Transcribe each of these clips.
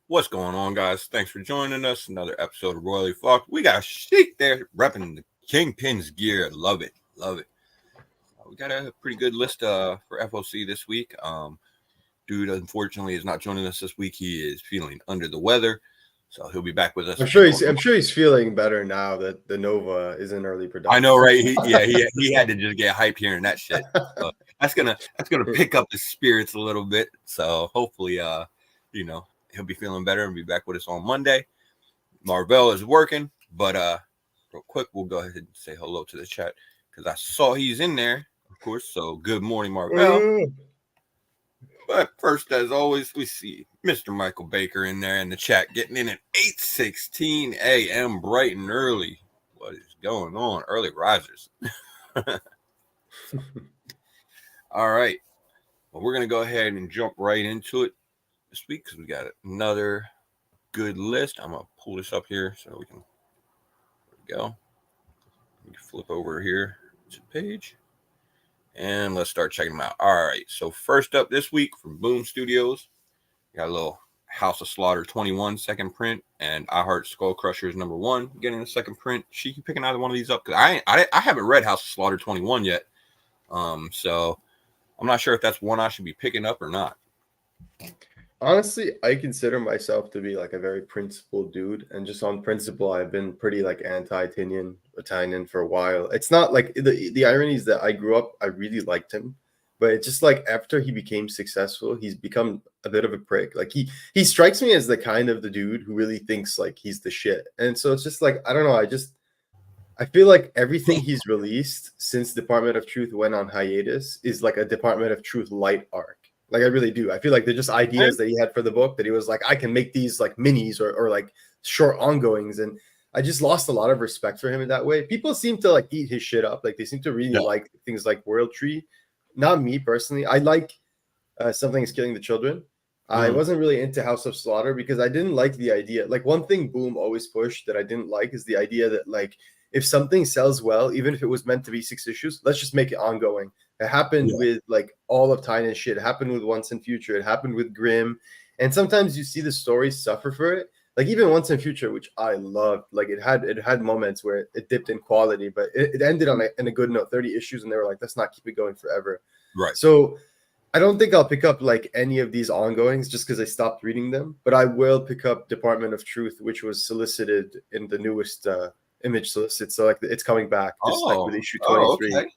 What's going on, guys? Thanks for joining us. Another episode of Royally FOC'd. We got Sheik there repping the Kingpins gear. Love it. Love it. We got a pretty good list for FOC this week. Dude, unfortunately, is not joining us this week. He is feeling under the weather, so he'll be back with us. I'm sure he's feeling better now that the Nova is in early production. I know, right? He had to just get hype hearing that shit. So that's gonna pick up his spirits a little bit. So hopefully, he'll be feeling better and be back with us on Monday. Marvell is working, but real quick, we'll go ahead and say hello to the chat because I saw he's in there, of course. So good morning, Marvell. But first, as always, we see Mr. Michael Baker in there in the chat, getting in at 8:16 a.m. bright and early. What is going on? Early risers. All right. Well, we're going to go ahead and jump right into it this week because we got another good list. I'm going to pull this up here so we can go. We can flip over here to the page. And let's start checking them out. All right. So first up this week from Boom Studios, got a little House of Slaughter 21 second print and I Heart Skull Crushers #1 getting a second print. She can pick either one of these up because I haven't read House of Slaughter 21 yet. So I'm not sure if that's one I should be picking up or not. Honestly, I consider myself to be like a very principled dude, and just on principle, I've been pretty like anti-Tynion for a while. It's not like the irony is that I grew up, I really liked him, but it's just like after he became successful, he's become a bit of a prick. Like he strikes me as the kind of the dude who really thinks like he's the shit, and so it's just like I don't know. I feel like everything he's released since Department of Truth went on hiatus is like a Department of Truth light arc. Like I really do. I feel like they're just ideas that he had for the book that he was like, I can make these like minis or like short ongoings. And I just lost a lot of respect for him in that way. People seem to like eat his shit up. Like they seem to really like things like World Tree. Not me personally. I like Something is Killing the Children. I wasn't really into House of Slaughter because I didn't like the idea. Like one thing Boom always pushed that I didn't like is the idea that like if something sells well, even if it was meant to be 6 issues, let's just make it ongoing. It happened with like all of Tynion shit. It happened with Once in Future. It happened with Grimm. And sometimes you see the stories suffer for it. Like even Once in Future, which I loved. Like it had moments where it dipped in quality, but it ended on a good note, 30 issues, and they were like, let's not keep it going forever. Right. So I don't think I'll pick up like any of these ongoings just because I stopped reading them. But I will pick up Department of Truth, which was solicited in the newest Image solicit. So like it's coming back with issue 23. Okay.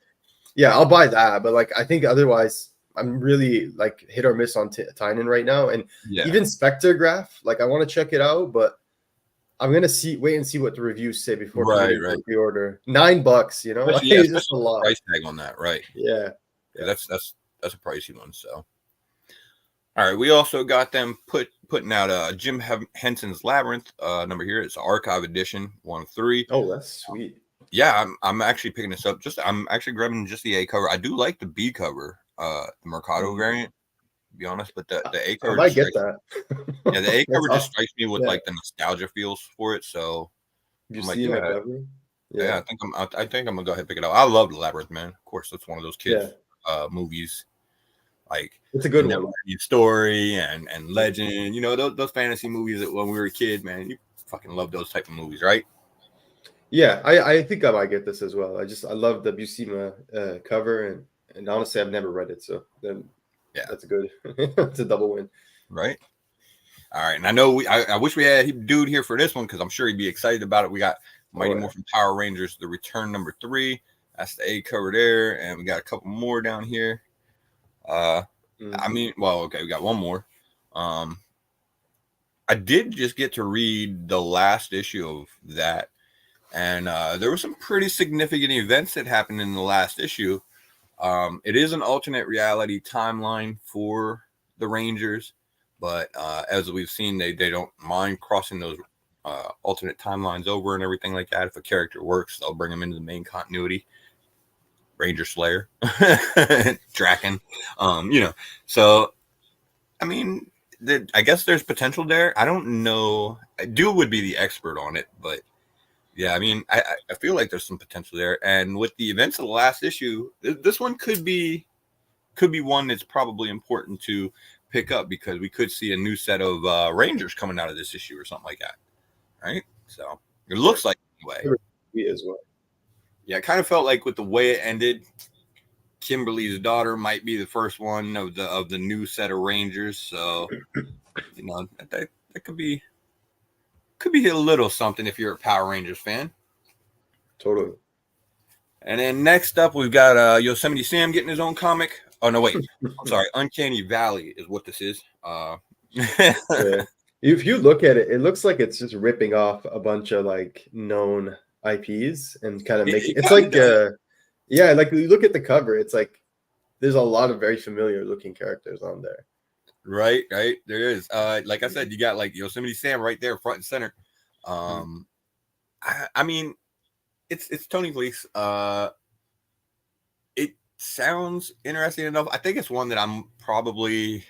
Yeah, I'll buy that, but like I think otherwise I'm really like hit or miss on Tynion right now, and even Spectrograph, like I want to check it out, but I'm gonna wait and see what the reviews say before pre-order. $9, you know, it's just a lot. Price tag on that, right? Yeah, that's a pricey one. So, all right, we also got them putting out Jim Henson's Labyrinth number here. It's Archive Edition 1 of 3. Oh, that's sweet. Yeah, I'm actually picking this up. I'm actually grabbing just the A cover. I do like the B cover, the Mercado variant, to be honest. But the A cover, I might get that. Yeah, the A cover just strikes me with like the nostalgia feels for it. So you see my cover? Yeah, I think I'm gonna go ahead and pick it up. I love the Labyrinth, man. Of course, that's one of those kids movies. Like it's a good one. Story and Legend. You know those fantasy movies that when we were a kid, man, you fucking love those type of movies, right? Yeah, I think I might get this as well. I love the Buscema cover, and honestly, I've never read it, so then that's a good, it's a double win, right? All right, and I know I wish we had a dude here for this one because I'm sure he'd be excited about it. We got Mighty Morphin Power Rangers, the Return #3. That's the A cover there, and we got a couple more down here. I mean, well, okay, we got one more. I did just get to read the last issue of that. And there were some pretty significant events that happened in the last issue. It is an alternate reality timeline for the Rangers, but as we've seen, they don't mind crossing those alternate timelines over and everything like that. If a character works, they'll bring them into the main continuity. Ranger Slayer, Draken, So, I mean, I guess there's potential there. I don't know. Dude would be the expert on it, but. Yeah, I mean, I feel like there's some potential there, and with the events of the last issue, this one could be one that's probably important to pick up because we could see a new set of Rangers coming out of this issue or something like that, right? So it looks like anyway. As well. Yeah, it kind of felt like with the way it ended, Kimberly's daughter might be the first one of the new set of Rangers. So that could be a little something if you're a Power Rangers fan. Totally. And then next up, we've got Yosemite Sam getting his own comic. Oh no, wait, I'm sorry. Uncanny Valley is what this is. Yeah. If you look at it, it looks like it's just ripping off a bunch of like known IPs and kind of making it's like yeah, like you look at the cover, it's like there's a lot of very familiar looking characters on there. Right, there is. Like I said, you got like Yosemite Sam right there, front and center. I mean, it's Tony Fleece. It sounds interesting enough. I think it's one that I'm probably,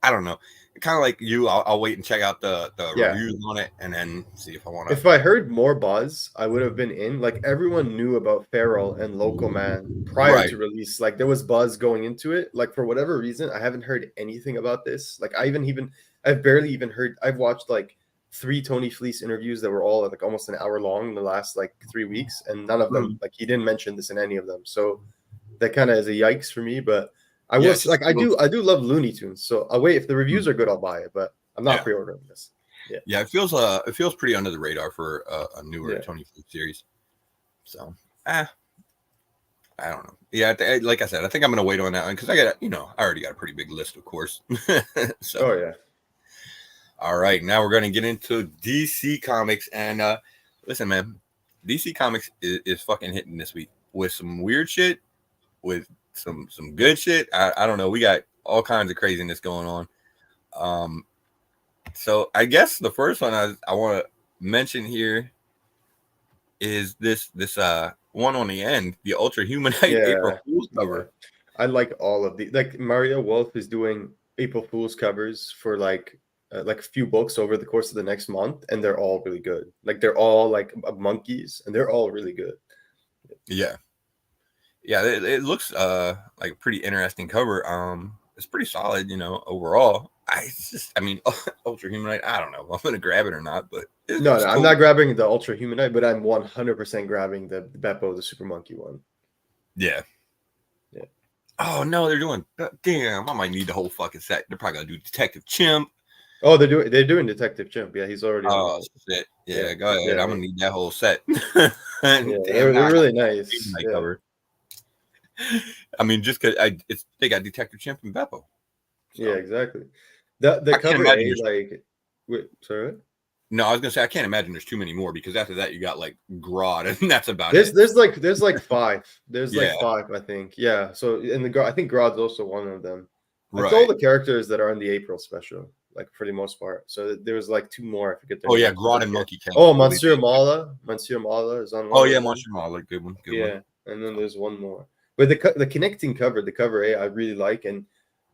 I don't know, kind of like you. I'll wait and check out the reviews on it and then see if I want to. If I heard more buzz, I would have been in. Like everyone knew about Feral and Local Man prior to release. Like there was buzz going into it. Like for whatever reason, I haven't heard anything about this. Like I've barely even heard. I've watched like 3 Tony Fleece interviews that were all like almost an hour long in the last like 3 weeks, and none of them like he didn't mention this in any of them. So that kind of is a yikes for me. But I was like, I do love Looney Tunes. So I'll wait. If the reviews are good, I'll buy it. But I'm not pre-ordering this. Yeah, it feels pretty under the radar for a newer Tony Fleece series. So I don't know. Yeah, like I said, I think I'm gonna wait on that one because I already got a pretty big list, of course. So, oh yeah. All right, now we're gonna get into DC Comics, and listen, man, DC Comics is fucking hitting this week with some weird shit, with some good shit. I don't know. We got all kinds of craziness going on. So I guess the first one I want to mention here is this one on the end, the Ultra Humanite April Fool's cover. I like all of the like Mario Wolf is doing April Fool's covers for like a few books over the course of the next month, and they're all really good. Like they're all like monkeys, and they're all really good. Yeah, it looks like a pretty interesting cover. It's pretty solid, overall. I mean, Ultra Humanite. I don't know if I'm gonna grab it or not, but no, cool. I'm not grabbing the Ultra Humanite, but I'm 100% grabbing the Beppo, the Super Monkey one. Yeah. Oh no, they're doing. Damn, I might need the whole fucking set. They're probably gonna do Detective Chimp. Oh, they're doing Detective Chimp. Yeah, he's already. Oh shit! Yeah, go ahead. I'm gonna need that whole set. Damn, they're really nice. Cover. I mean, just because they got Detective Chimp and Beppo. So. Yeah, exactly. The cover A, like, wait, sorry. No, I was gonna say I can't imagine there's too many more because after that you got like Grodd and that's about it. There's like 5. There's like 5, I think. Yeah. So I think Grodd's also one of them. It's all the characters that are in the April special, like for the most part. So there was like 2 more. I forget. Oh yeah, Grodd and Monkey King. Oh, Monsieur Mala. Monsieur Mala is on. Oh yeah, Monsieur Mala, good one. Yeah, and then there's one more. But the connecting cover, the cover A, I really like, and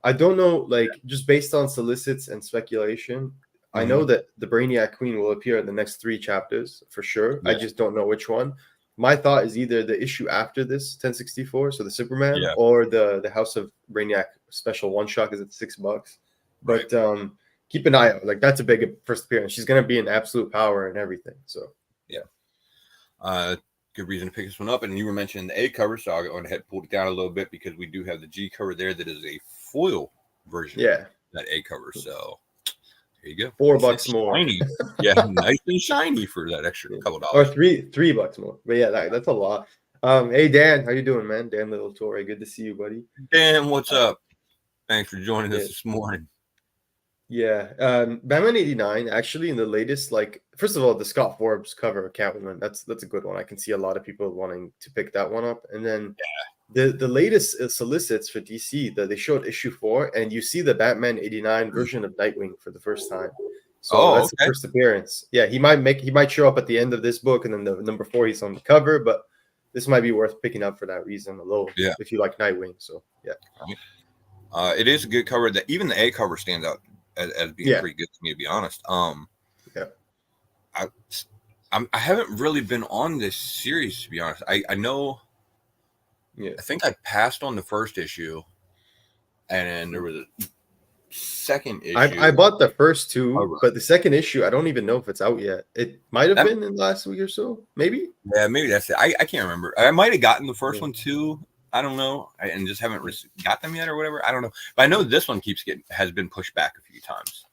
I don't know, like just based on solicits and speculation, I know that the Brainiac Queen will appear in the next 3 chapters for sure. I just don't know which one. My thought is either the issue after this 1064, so the Superman, or the House of Brainiac special one shot because it's $6. But keep an eye out. Like that's a big first appearance. She's gonna be in absolute power and everything. So good reason to pick this one up. And you were mentioning the A cover, so I'll go ahead and pull it down a little bit because we do have the G cover there that is a foil version of that A cover. So there you go. $4 more. Shiny. Yeah, nice and shiny for that extra couple dollars. Or $3 more. But yeah, that's a lot. Hey Dan, how you doing, man? Dan Little Torre. Good to see you, buddy. Dan, what's up? Thanks for joining us this morning. Yeah, Batman 89 actually in the latest, like first of all, the Scott Forbes cover of Catwoman, that's a good one. I can see a lot of people wanting to pick that one up. And then the latest solicits for DC that they showed issue 4, and you see the Batman 89 version of Nightwing for the first time. So that's the first appearance. Yeah, he might show up at the end of this book, and then the number 4 he's on the cover, but this might be worth picking up for that reason alone. Yeah, if you like Nightwing. So it is a good cover. That even the A cover stands out as being pretty good to me, to be honest. I haven't really been on this series, to be honest. I know. Yeah, I think I passed on the first issue, and then there was second issue. I bought the first two, Oh, right. but the second issue, I don't even know if it's out yet. It might have been in the last week or so, maybe. Yeah, maybe that's it. I can't remember. I might have gotten the first Yeah. one too. I don't know, and just haven't got them yet or whatever. I don't know, but I know this one has been pushed back a few times.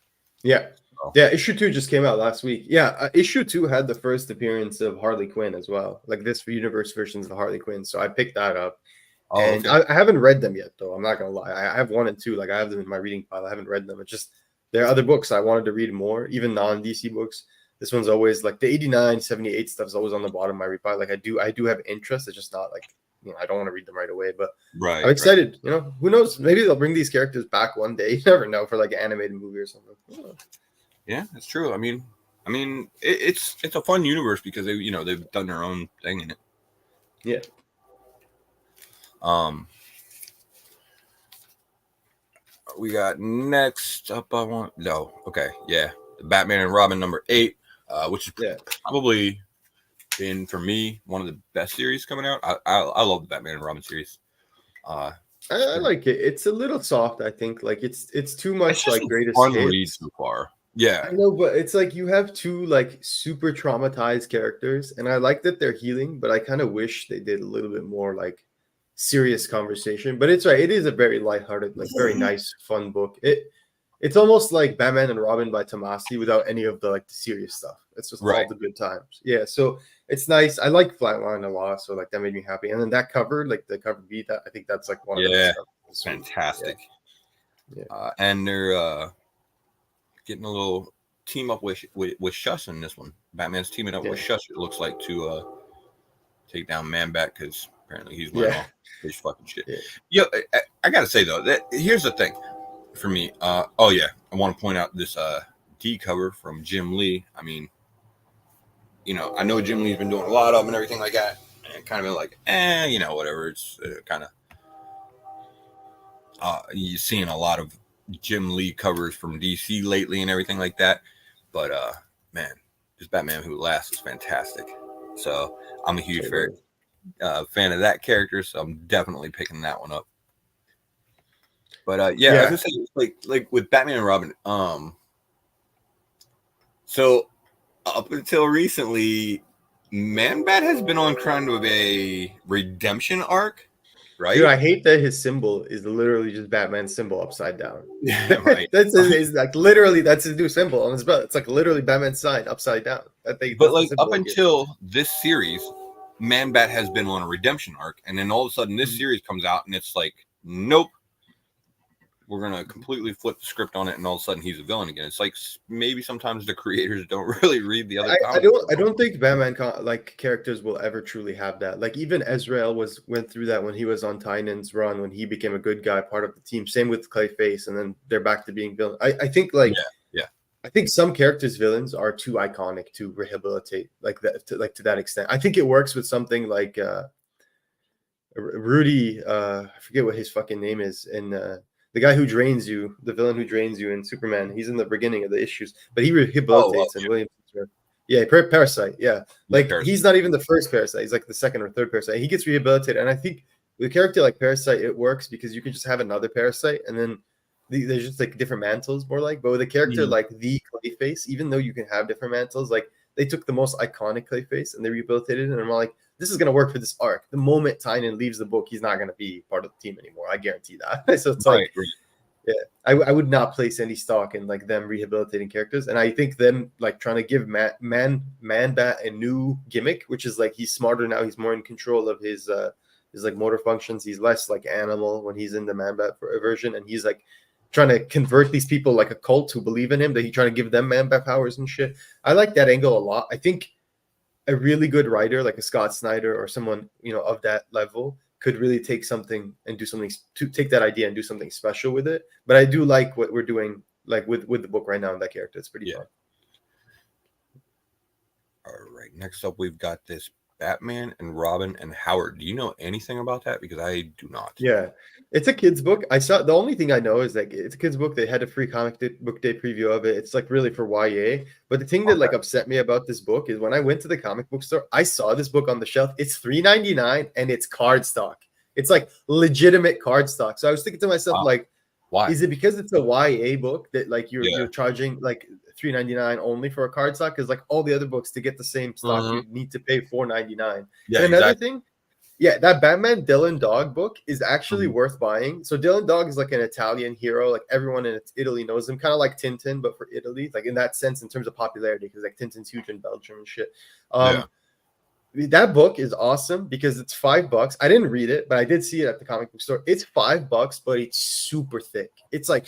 Yeah. So. Yeah, issue 2 just came out last week. Yeah, issue 2 had the first appearance of Harley Quinn as well. Like this universe versions of Harley Quinn. So I picked that up. Oh, And okay. I haven't read them yet, though. I'm not gonna lie. I have 1 and 2. Like I have them in my reading pile. I haven't read them. It's just there are other books I wanted to read more, even non-DC books. This one's always like the 89, 78 stuff is always on the bottom of my read pile. Like I do have interest. It's just not like, you know, I don't want to read them right away. But Right. I'm excited. Right. You know, who knows? Maybe they'll bring these characters back one day. You never know, for like an animated movie or something. Yeah, that's true. I mean, it's a fun universe because they've done their own thing in it. Yeah. We got next up. The Batman and Robin number 8, which is probably been for me one of the best series coming out. I love the Batman and Robin series. I like it. It's a little soft, I think. Like it's too much like greatest fun hits. read so far. Yeah, I know, but it's like you have 2 like super traumatized characters, and I like that they're healing, but I kind of wish they did a little bit more like serious conversation. But it's right. It is a very lighthearted, like very nice, fun book. It's almost like Batman and Robin by Tomasi without any of the like the serious stuff. It's just all the good times. Yeah, so it's nice. I like Flatline a lot, so like that made me happy. And then that cover, like the cover beat, that I think that's like one of the best stuff. Fantastic. Yeah. And they're getting a little team up with Shush in this one. Batman's teaming up with Shush, it looks like, to take down Man-Bat because apparently he's wearing all his fucking shit. Yeah, I gotta say though, that here's the thing for me. I want to point out this D cover from Jim Lee. I mean, I know Jim Lee's been doing a lot of them and everything like that, and kind of been like, whatever. It's kind of you're seeing a lot of Jim Lee covers from DC lately and everything like that. But man, this Batman Who Laughs is fantastic. So I'm a huge fan of that character, so I'm definitely picking that one up. But I was gonna say, like with Batman and Robin, so up until recently, Man-Bat has been on kind of a redemption arc. Right? Dude, I hate that his symbol is literally just Batman's symbol upside down. Yeah, right. That's like literally that's his new symbol on his belt. It's like literally Batman's sign upside down. But like up until this series, Man-Bat has been on a redemption arc, and then all of a sudden this series comes out, and it's like, nope, we're gonna completely flip the script on it, and all of a sudden he's a villain again. It's like maybe sometimes the creators don't really read the other. I don't think Batman like characters will ever truly have that. Like even Ezrael went through that when he was on Tynan's run, when he became a good guy, part of the team. Same with Clayface, and then they're back to being villain. I think like I think some characters' villains are too iconic to rehabilitate like that to that extent. I think it works with something like Rudy. I forget what his fucking name is in. The guy who drains you, the villain who drains you in Superman, he's in the beginning of the issues, but he rehabilitates in William. Yeah, Parasite. Yeah, like he's not even the first Parasite; he's like the second or third Parasite. He gets rehabilitated, and I think with a character like Parasite, it works because you can just have another Parasite, and then there's just like different mantles, more like. But with a character like the Clayface, even though you can have different mantles, like they took the most iconic Clayface and they rehabilitated it, and I'm like, this is going to work for this arc. The moment Tynan leaves the book, he's not going to be part of the team anymore. I guarantee that. So it's like, I would not place any stock in like them rehabilitating characters. And I think them like trying to give Man-Bat a new gimmick, which is like he's smarter now. He's more in control of his like motor functions. He's less like animal when he's in the Man-Bat version, and he's like trying to convert these people like a cult who believe in him. That he's trying to give them Man-Bat powers and shit. I like that angle a lot. I think a really good writer like a Scott Snyder or someone of that level could really take something and do something to take that idea and do something special with it. But I do like what we're doing like with the book right now in that character. It's pretty fun. All right, next up we've got this Batman and Robin and Howard. Do you know anything about that? Because I do not. Yeah, it's a kid's book. I saw the only thing I know is like it's a kid's book. They had a free book day preview of it. It's like really for YA. But the thing that like upset me about this book is when I went to the comic book store, I saw this book on the shelf. It's $3.99 and it's cardstock. It's like legitimate cardstock. So I was thinking to myself, like, Why? Is it because it's a YA book that like Yeah. you're charging like $3.99 only for a card stock? Because like all the other books to get the same stock, Mhm. you need to pay $4.99. Yeah, And another exactly. thing, yeah, that Batman Dylan Dog book is actually Mhm. worth buying. So Dylan Dog is like an Italian hero. Like everyone in Italy knows him, kind of like Tintin, but for Italy, like in that sense, in terms of popularity, because like Tintin's huge in Belgium and shit. Yeah. That book is awesome because it's $5. I didn't read it, but I did see it at the comic book store. It's $5, but it's super thick. It's like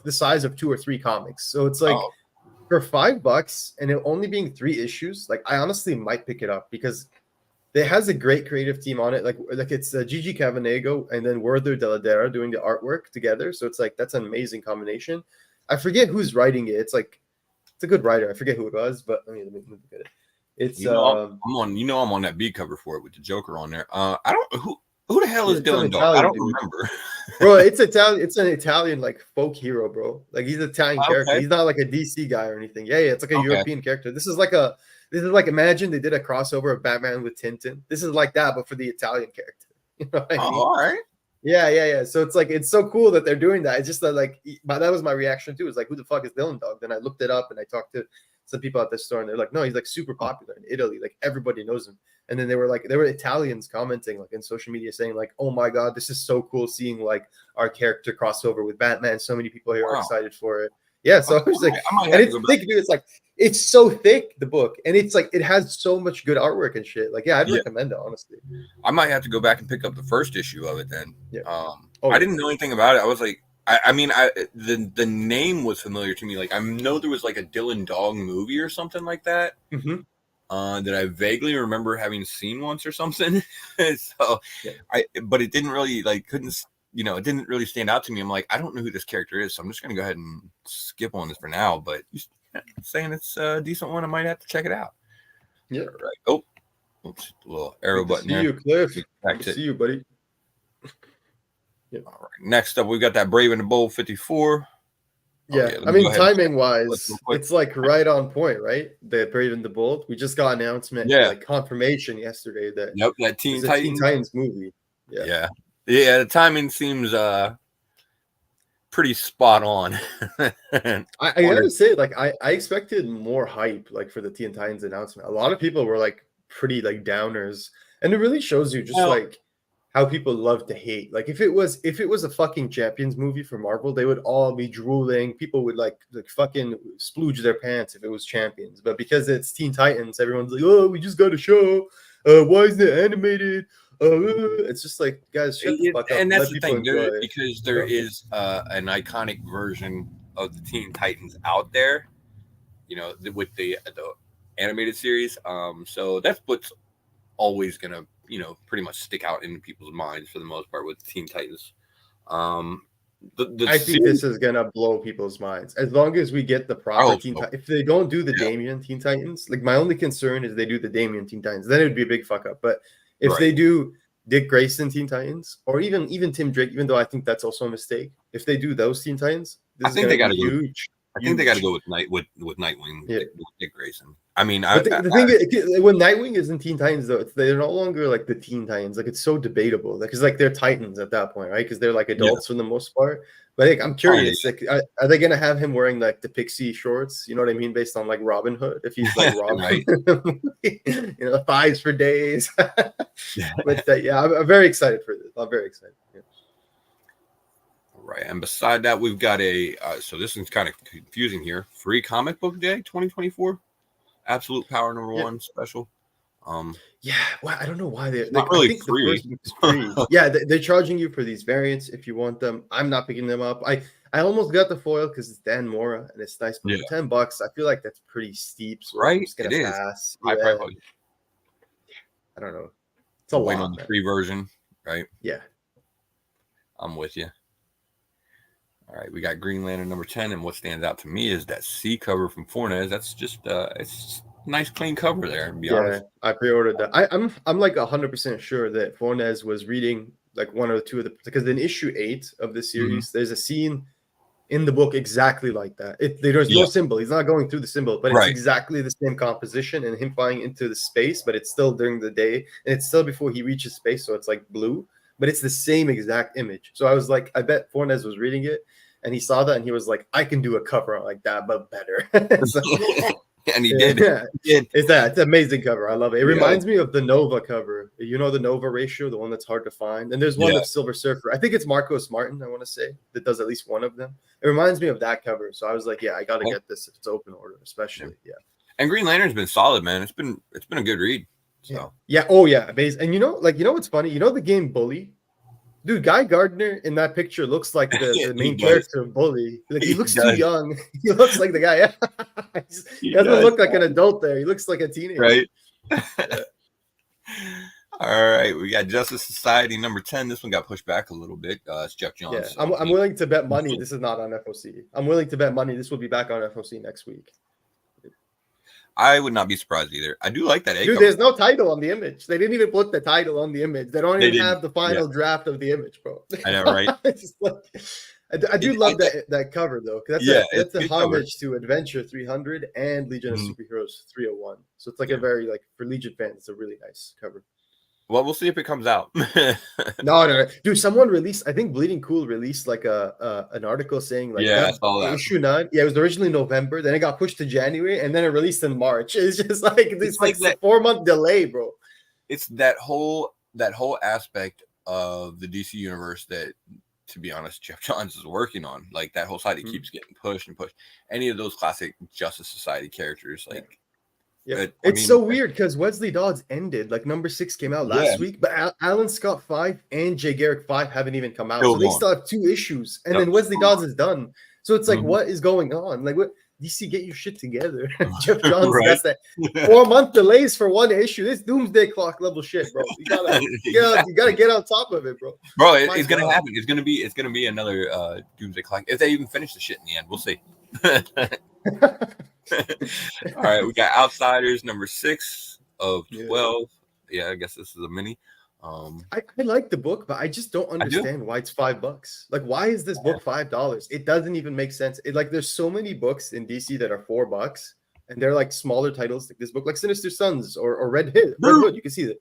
the size of 2 or 3 comics. So it's like Oh, for $5 and it only being 3 issues, like I honestly might pick it up because it has a great creative team on it. Like it's Gigi Cavanego and then Werther Deladera doing the artwork together. So it's like that's an amazing combination. I forget who's writing it. It's a good writer. I forget who it was, but let me look at it. It's I'm on. I'm on that B cover for it with the Joker on there. I don't who the hell is it's an Dylan Dog? I Italian don't dude. remember. Bro, it's Italian. It's an Italian like folk hero, bro. Like he's an Italian character. Okay. He's not like a DC guy or anything. Yeah, it's like a Okay. European character. This is like imagine they did a crossover of Batman with Tintin. This is like that, but for the Italian character. You know what I mean? All right. Yeah. So it's like it's so cool that they're doing that. It's just that like that was my reaction too. It's like who the fuck is Dylan Dog? Then I looked it up and I talked to some people at the store and they're like, no, he's like super popular in Italy. Like everybody knows him. And then there were Italians commenting like in social media saying like, oh my god, this is so cool seeing like our character crossover with Batman. So many people here are excited for it. Yeah, so I was like, and it's thick, dude. It's like it's so thick, the book, and it's like it has so much good artwork and shit. Like, yeah, I'd recommend it honestly. I might have to go back and pick up the first issue of it then. Yeah. I didn't know anything about it. I was like, the name was familiar to me. Like I know there was like a Dylan Dog movie or something like that. Mm-hmm. That I vaguely remember having seen once or something. So but it didn't really it didn't really stand out to me. I'm like, I don't know who this character is, so I'm just gonna go ahead and skip on this for now. But you're saying it's a decent one, I might have to check it out. Yeah. Right. Oh, oops, little arrow button there. See you, Cliff. See you, buddy. Yeah. All right. Next up, we got that Brave and the Bold 54. Yeah, I mean, timing wise, it's like right on point, right? The Brave and the Bold. We just got announcement, like confirmation yesterday that that Teen Titans movie. Yeah. The timing seems pretty spot on. I gotta say, like, I expected more hype, like for the Teen Titans announcement. A lot of people were like pretty like downers, and it really shows you just like how people love to hate. Like if it was a fucking Champions movie for Marvel, they would all be drooling. People would like fucking splooge their pants if it was Champions. But because it's Teen Titans, everyone's like, oh, we just got a show. Why isn't it animated? It's just like, guys, shut the fuck up. And that's the thing, because there is an iconic version of the Teen Titans out there, with the animated series. So that's what's always gonna pretty much stick out in people's minds for the most part with Teen Titans. I think this is gonna blow people's minds as long as we get the proper Teen Titans. If they don't do the Damian Teen Titans, like my only concern is they do the Damian Teen Titans, then it would be a big fuck up. But if they do Dick Grayson Teen Titans or even Tim Drake, even though I think that's also a mistake, if they do those Teen Titans, I think they got to go. I think they got to go with Nightwing, Dick Grayson. I mean, the thing is, when Nightwing is in Teen Titans, though, they're no longer like the Teen Titans. Like it's so debatable because like they're Titans at that point, right? Because they're like adults for the most part. But like, I'm curious, like, are they gonna have him wearing like the pixie shorts? You know what I mean, based on like Robin Hood, if he's like Robin, thighs for days. But I'm very excited for this. I'm very excited. Yeah. Right, and beside that, we've got a so this is kind of confusing here. Free Comic Book Day 2024, Absolute Power #1 special. Well, I don't know why they're not really free. Free. Yeah, they're charging you for these variants if you want them. I'm not picking them up. I almost got the foil because it's Dan Mora and it's nice, but for $10, I feel like that's pretty steep. So right, I'm just gonna pass. I don't know. It's a lot on the free version, right? Yeah, I'm with you. All right, we got Green Lantern #10, and what stands out to me is that C cover from Fornes. That's just it's nice, clean cover there. To be honest, I pre-ordered that. I'm like 100% sure that Fornes was reading like one or two of the because in issue 8 of the series, there's a scene in the book exactly like that. There's no symbol. He's not going through the symbol, but it's exactly the same composition and him flying into the space, but it's still during the day and it's still before he reaches space, so it's like blue. but it's the same exact image. So I was like, I bet Fornes was reading it and he saw that and he was like, I can do a cover like that, but better. So, And he did. yeah, He did. it's an amazing cover. I love it. It Yeah. reminds me of the Nova cover. You know, the Nova ratio, the one that's hard to find. And there's one Yeah. of Silver Surfer. I think it's Marcos Martin, I want to say, that does at least one of them. It reminds me of that cover. So I was like, yeah, I got to get this if it's open order, especially. Yeah. And Green Lantern's been solid, man. It's been a good read. So yeah. Oh yeah, amazing. And you know what's funny? You know the game Bully? Dude, Guy Gardner in that picture looks like the main character of Bully. Like he looks too young. He looks like the guy. Yeah. he doesn't look like an adult there. He looks like a teenager. Right. Yeah. All right, we got Justice Society number 10. This one got pushed back a little bit. It's Jeff Johns. Yeah, I'm willing to bet money. This is not on FOC. I'm willing to bet money. This will be back on FOC next week. I would not be surprised either. I do like that. Dude, there's no title on the image. They didn't even put the title on the image. They don't even have the final draft of the image, bro. I know, right? I do love that cover though. That's a homage to Adventure 300 and Legion of Superheroes 301. So it's like a very for Legion fans, it's a really nice cover. Well, we'll see if it comes out. No, dude. Someone released. I think Bleeding Cool released like an article saying like I saw that. issue 9. Yeah, it was originally November, then it got pushed to January, and then it released in March. It's just like it's like a 4-month delay, bro. It's that whole aspect of the DC universe that, to be honest, Jeff Johns is working on. Like that whole side, he keeps getting pushed and pushed. Any of those classic Justice Society characters, like. Yeah, it's so weird because Wesley Dodds ended. Like number 6 came out last week, but Alan Scott 5 and Jay Garrick 5 haven't even come out. So they still have 2 issues, and then Wesley Dodds is done. So it's like, what is going on? Like, what DC, get your shit together. Jeff Johns got that 4-month delays for 1 issue. This doomsday clock level shit, bro. You gotta get on top of it, bro. Bro, it's gonna happen. It's gonna be another doomsday clock if they even finish the shit in the end. We'll see. All right, we got Outsiders number 6 of 12. Yeah, I guess this is a mini. I like the book, but I just don't understand why it's $5. Like, why is this book $5? It doesn't even make sense. There's so many books in DC that are $4, and they're like smaller titles, like this book, like Sinister Sons or Red Hood. You can see that,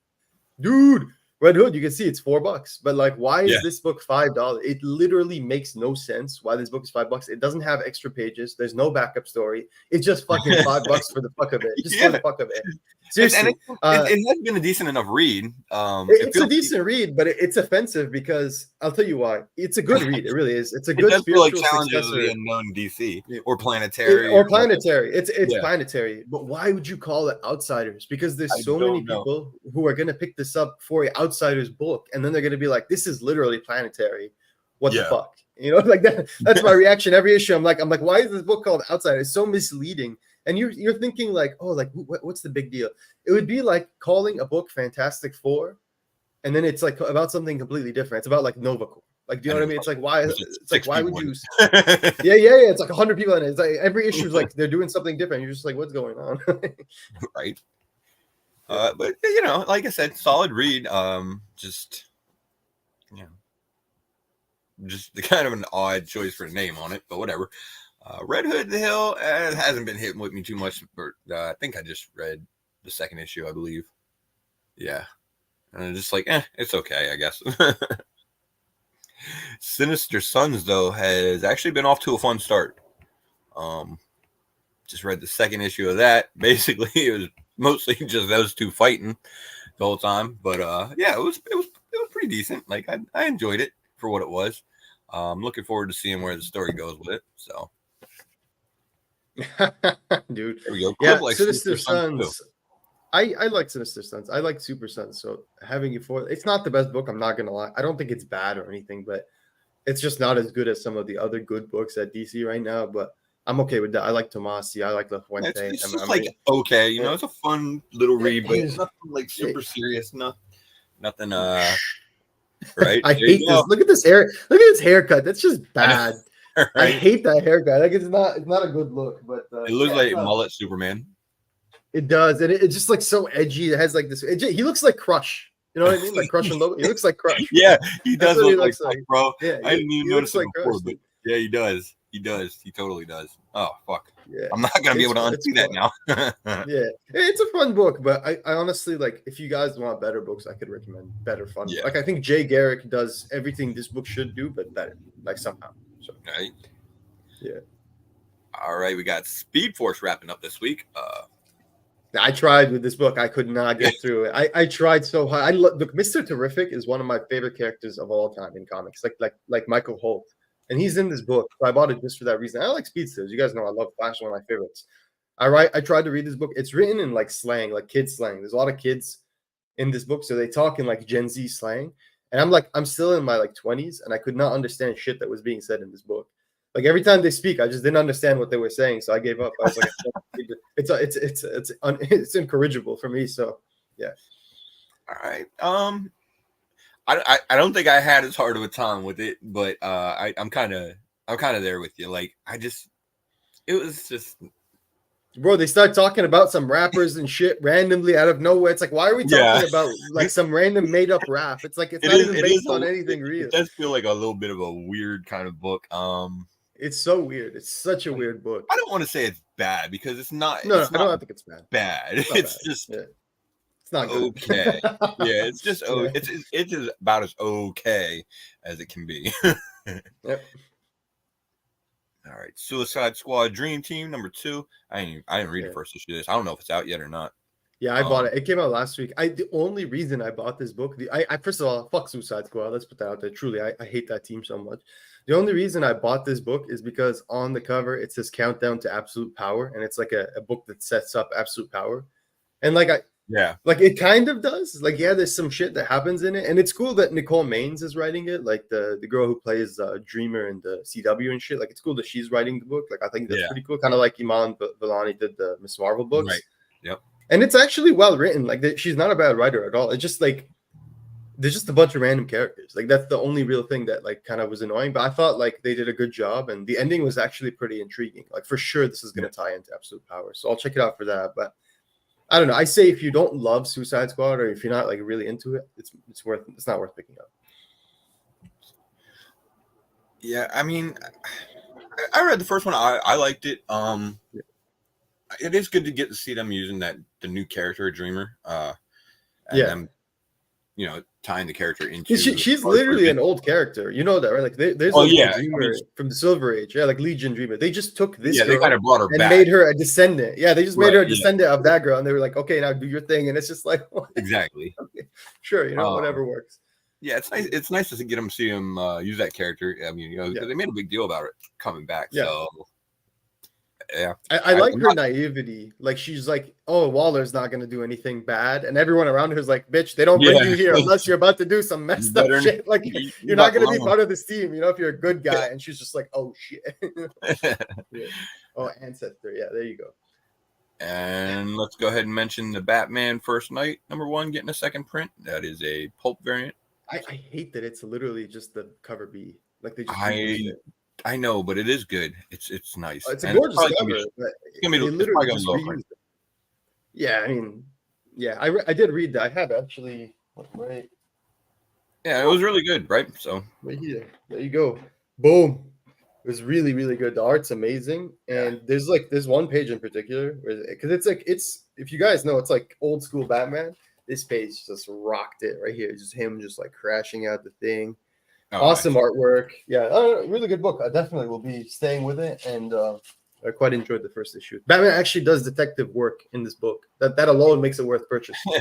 dude. Red Hood, you can see it's $4, but like, why is this book $5? It literally makes no sense why this book is $5. It doesn't have extra pages. There's no backup story. It's just fucking $5 for the fuck of it. Just for the fuck of it. Seriously, and it has been a decent enough read. It's a decent read, but it's offensive because I'll tell you why. It's a good read. It really is. It's a good spiritual like challenges of the unknown DC or planetary. It's planetary. But why would you call it Outsiders? Because there's so many people who are going to pick this up for an Outsiders book, and then they're going to be like, "This is literally planetary. What the fuck?" You know, like that. That's my reaction every issue. I'm like, why is this book called Outsiders? It's so misleading. And you're thinking like, oh, like what's the big deal? It would be like calling a book Fantastic Four, and then it's like about something completely different. It's about like Nova Corps. Like, do you know what I mean? It's like why? It's like why would you? Yeah. It's like 100 people in it. It's like every issue is like they're doing something different. You're just like, what's going on? Right. But like I said, solid read. Just the kind of an odd choice for a name on it, but whatever. Red Hood the Hill hasn't been hitting with me too much, but I think I just read the 2nd issue, I believe. Yeah. And I'm just like, it's okay, I guess. Sinister Sons, though, has actually been off to a fun start. Just read the 2nd issue of that. Basically, it was mostly just those 2 fighting the whole time. But it was pretty decent. Like I enjoyed it for what it was. I'm looking forward to seeing where the story goes with it. So. Dude, there we go. Yeah, like Sinister Sons. I like Sinister Sons. I like Super Sons. So having you for it's not the best book. I'm not gonna lie. I don't think it's bad or anything, but it's just not as good as some of the other good books at DC right now. But I'm okay with that. I like Tomasi. I like La Fuente. It's just okay. It's a fun little read, but it's nothing like super serious. Nothing. Right. I hate this. Look at this hair. Look at this haircut. That's just bad. Right. I hate that haircut. Like it's not a good look, but it looks like mullet Superman. It does, and it's just like so edgy. It has like this. He looks like Crush. You know what I mean? Like Crush and Logan. He looks like Crush. Yeah, he does look like, bro. Yeah, I didn't even notice it before, but yeah, he does. He does. He totally does. Oh fuck! Yeah, I'm not gonna be able to unsee that now. Yeah, it's a fun book, but I honestly like if you guys want better books, I could recommend better fun. Yeah. Like I think Jay Garrick does everything this book should do, but better, like somehow. So Right. yeah. All right, we got Speed Force wrapping up this week. I tried with this book. I could not get through it. I tried so hard. Look, Mr. Terrific is one of my favorite characters of all time in comics. Like Michael Holt. And he's in this book. So I bought it just for that reason. I like speedsters. You guys know I love Flash, one of my favorites. I tried to read this book. It's written in like slang, like kid slang. There's a lot of kids in this book, so they talk in like Gen Z slang. And I'm still in my like 20s, and I could not understand shit that was being said in this book. Like every time they speak, I just didn't understand what they were saying, so I gave up. I was like, it's incorrigible for me. So yeah. All right. I don't think I had as hard of a time with it, but I'm kind of there with you. Like it was just. Bro, they start talking about some rappers and shit randomly out of nowhere. It's like, why are we talking about like some random made up rap? It's like it's not even based on anything real. It does feel like a little bit of a weird kind of book. It's so weird. It's such a weird book. I don't want to say it's bad because it's not. No, it's I don't think it's bad. It's just. Yeah. It's not good. Okay. Yeah, it's just it's just about as okay as it can be. Yep. All right, Suicide Squad Dream Team #2. I didn't read the first issue of this. I don't know if it's out yet or not. Yeah, I bought it. It came out last week. The only reason I bought this book, I first of all, fuck Suicide Squad. Let's put that out there. Truly, I hate that team so much. The only reason I bought this book is because on the cover it says Countdown to Absolute Power, and it's like a book that sets up absolute power. And like like it kind of does. Like, yeah, there's some shit that happens in it, and it's cool that Nicole Maines is writing it. Like the girl who plays Dreamer in the CW and shit. Like, it's cool that she's writing the book. Like, I think that's pretty cool. Kind of like Iman Vellani did the Miss Marvel books. Right. Yep. And it's actually well written. Like, she's not a bad writer at all. It's just like there's just a bunch of random characters. Like, that's the only real thing that like kind of was annoying. But I thought like they did a good job, and the ending was actually pretty intriguing. Like, for sure, this is going to tie into Absolute Power. So I'll check it out for that. But I don't know. I say if you don't love Suicide Squad or if you're not like really into it, it's not worth picking up. Yeah, I mean, I read the first one. I liked it. It is good to get to see them using the new character, Dreamer. And them, tying the character into. She's literally an old character. You know that, right? Like there's a Dreamer from the Silver Age. Yeah, like Legion Dreamer. They just took this. Yeah, they kind of brought her and back. made her a descendant. Yeah, they just made her a descendant of that girl, and they were like, okay, now do your thing. And it's just like exactly. Okay, sure, whatever works. Yeah, it's nice. It's nice to see him use that character. I mean, they made a big deal about it coming back. Yeah. So yeah, I like her naivety. Like, she's like, oh, Waller's not going to do anything bad. And everyone around her is like, bitch, they don't bring you here unless you're about to do some messed up shit. Like, you're not going to be part of this team, if you're a good guy. And she's just like, oh, shit. Oh, Ancestor. Yeah, there you go. And let's go ahead and mention the Batman First Night #1 getting a second print. That is a pulp variant. I hate that it's literally just the cover B. Like, they just I know, but it is good. It's nice. It's a gorgeous cover. Yeah, I mean, I did read that. I have actually. Right. Yeah, it was really good, right? So right here, there you go. Boom. It was really, really good. The art's amazing, and there's one page in particular because it's if you guys know, it's like old school Batman. This page just rocked it right here. Just him, just like crashing out the thing. Awesome artwork. Yeah, really good book. I definitely will be staying with it, and I quite enjoyed the first issue. Batman actually does detective work in this book. That alone makes it worth purchasing.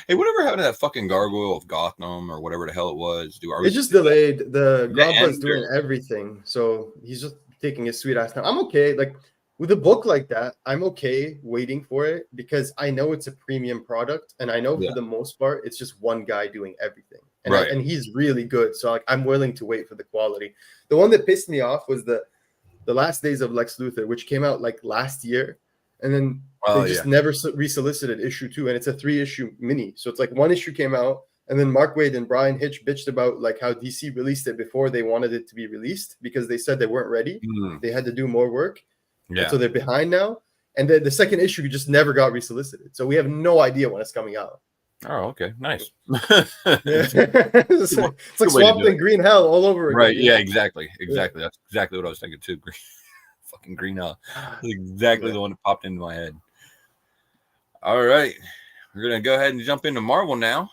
Hey, whatever happened to that fucking Gargoyle of Gotham or whatever the hell it was? It's just delayed. The Grandpa's doing everything, so he's just taking his sweet ass time. I'm okay. Like, with a book like that, I'm okay waiting for it because I know it's a premium product, and I know for the most part, it's just one guy doing everything. And he's really good. So I'm willing to wait for the quality. The one that pissed me off was the Last Days of Lex Luthor, which came out like last year. And then they just never resolicited issue 2. And it's a 3-issue mini. So it's like one issue came out. And then Mark Waid and Brian Hitch bitched about like how DC released it before they wanted it to be released because they said they weren't ready. They had to do more work. Yeah. So they're behind now. And the second issue just never got resolicited. So we have no idea when it's coming out. Oh, okay, nice. Yeah. It's Good like, it's like way to Swamp do it. Thing Green Hell all over Right? again. Yeah, Yeah. exactly, Yeah. exactly. That's exactly what I was thinking too. Fucking Green Hell. That's exactly Yeah. the one that popped into my head. All right, we're gonna go ahead and jump into Marvel now.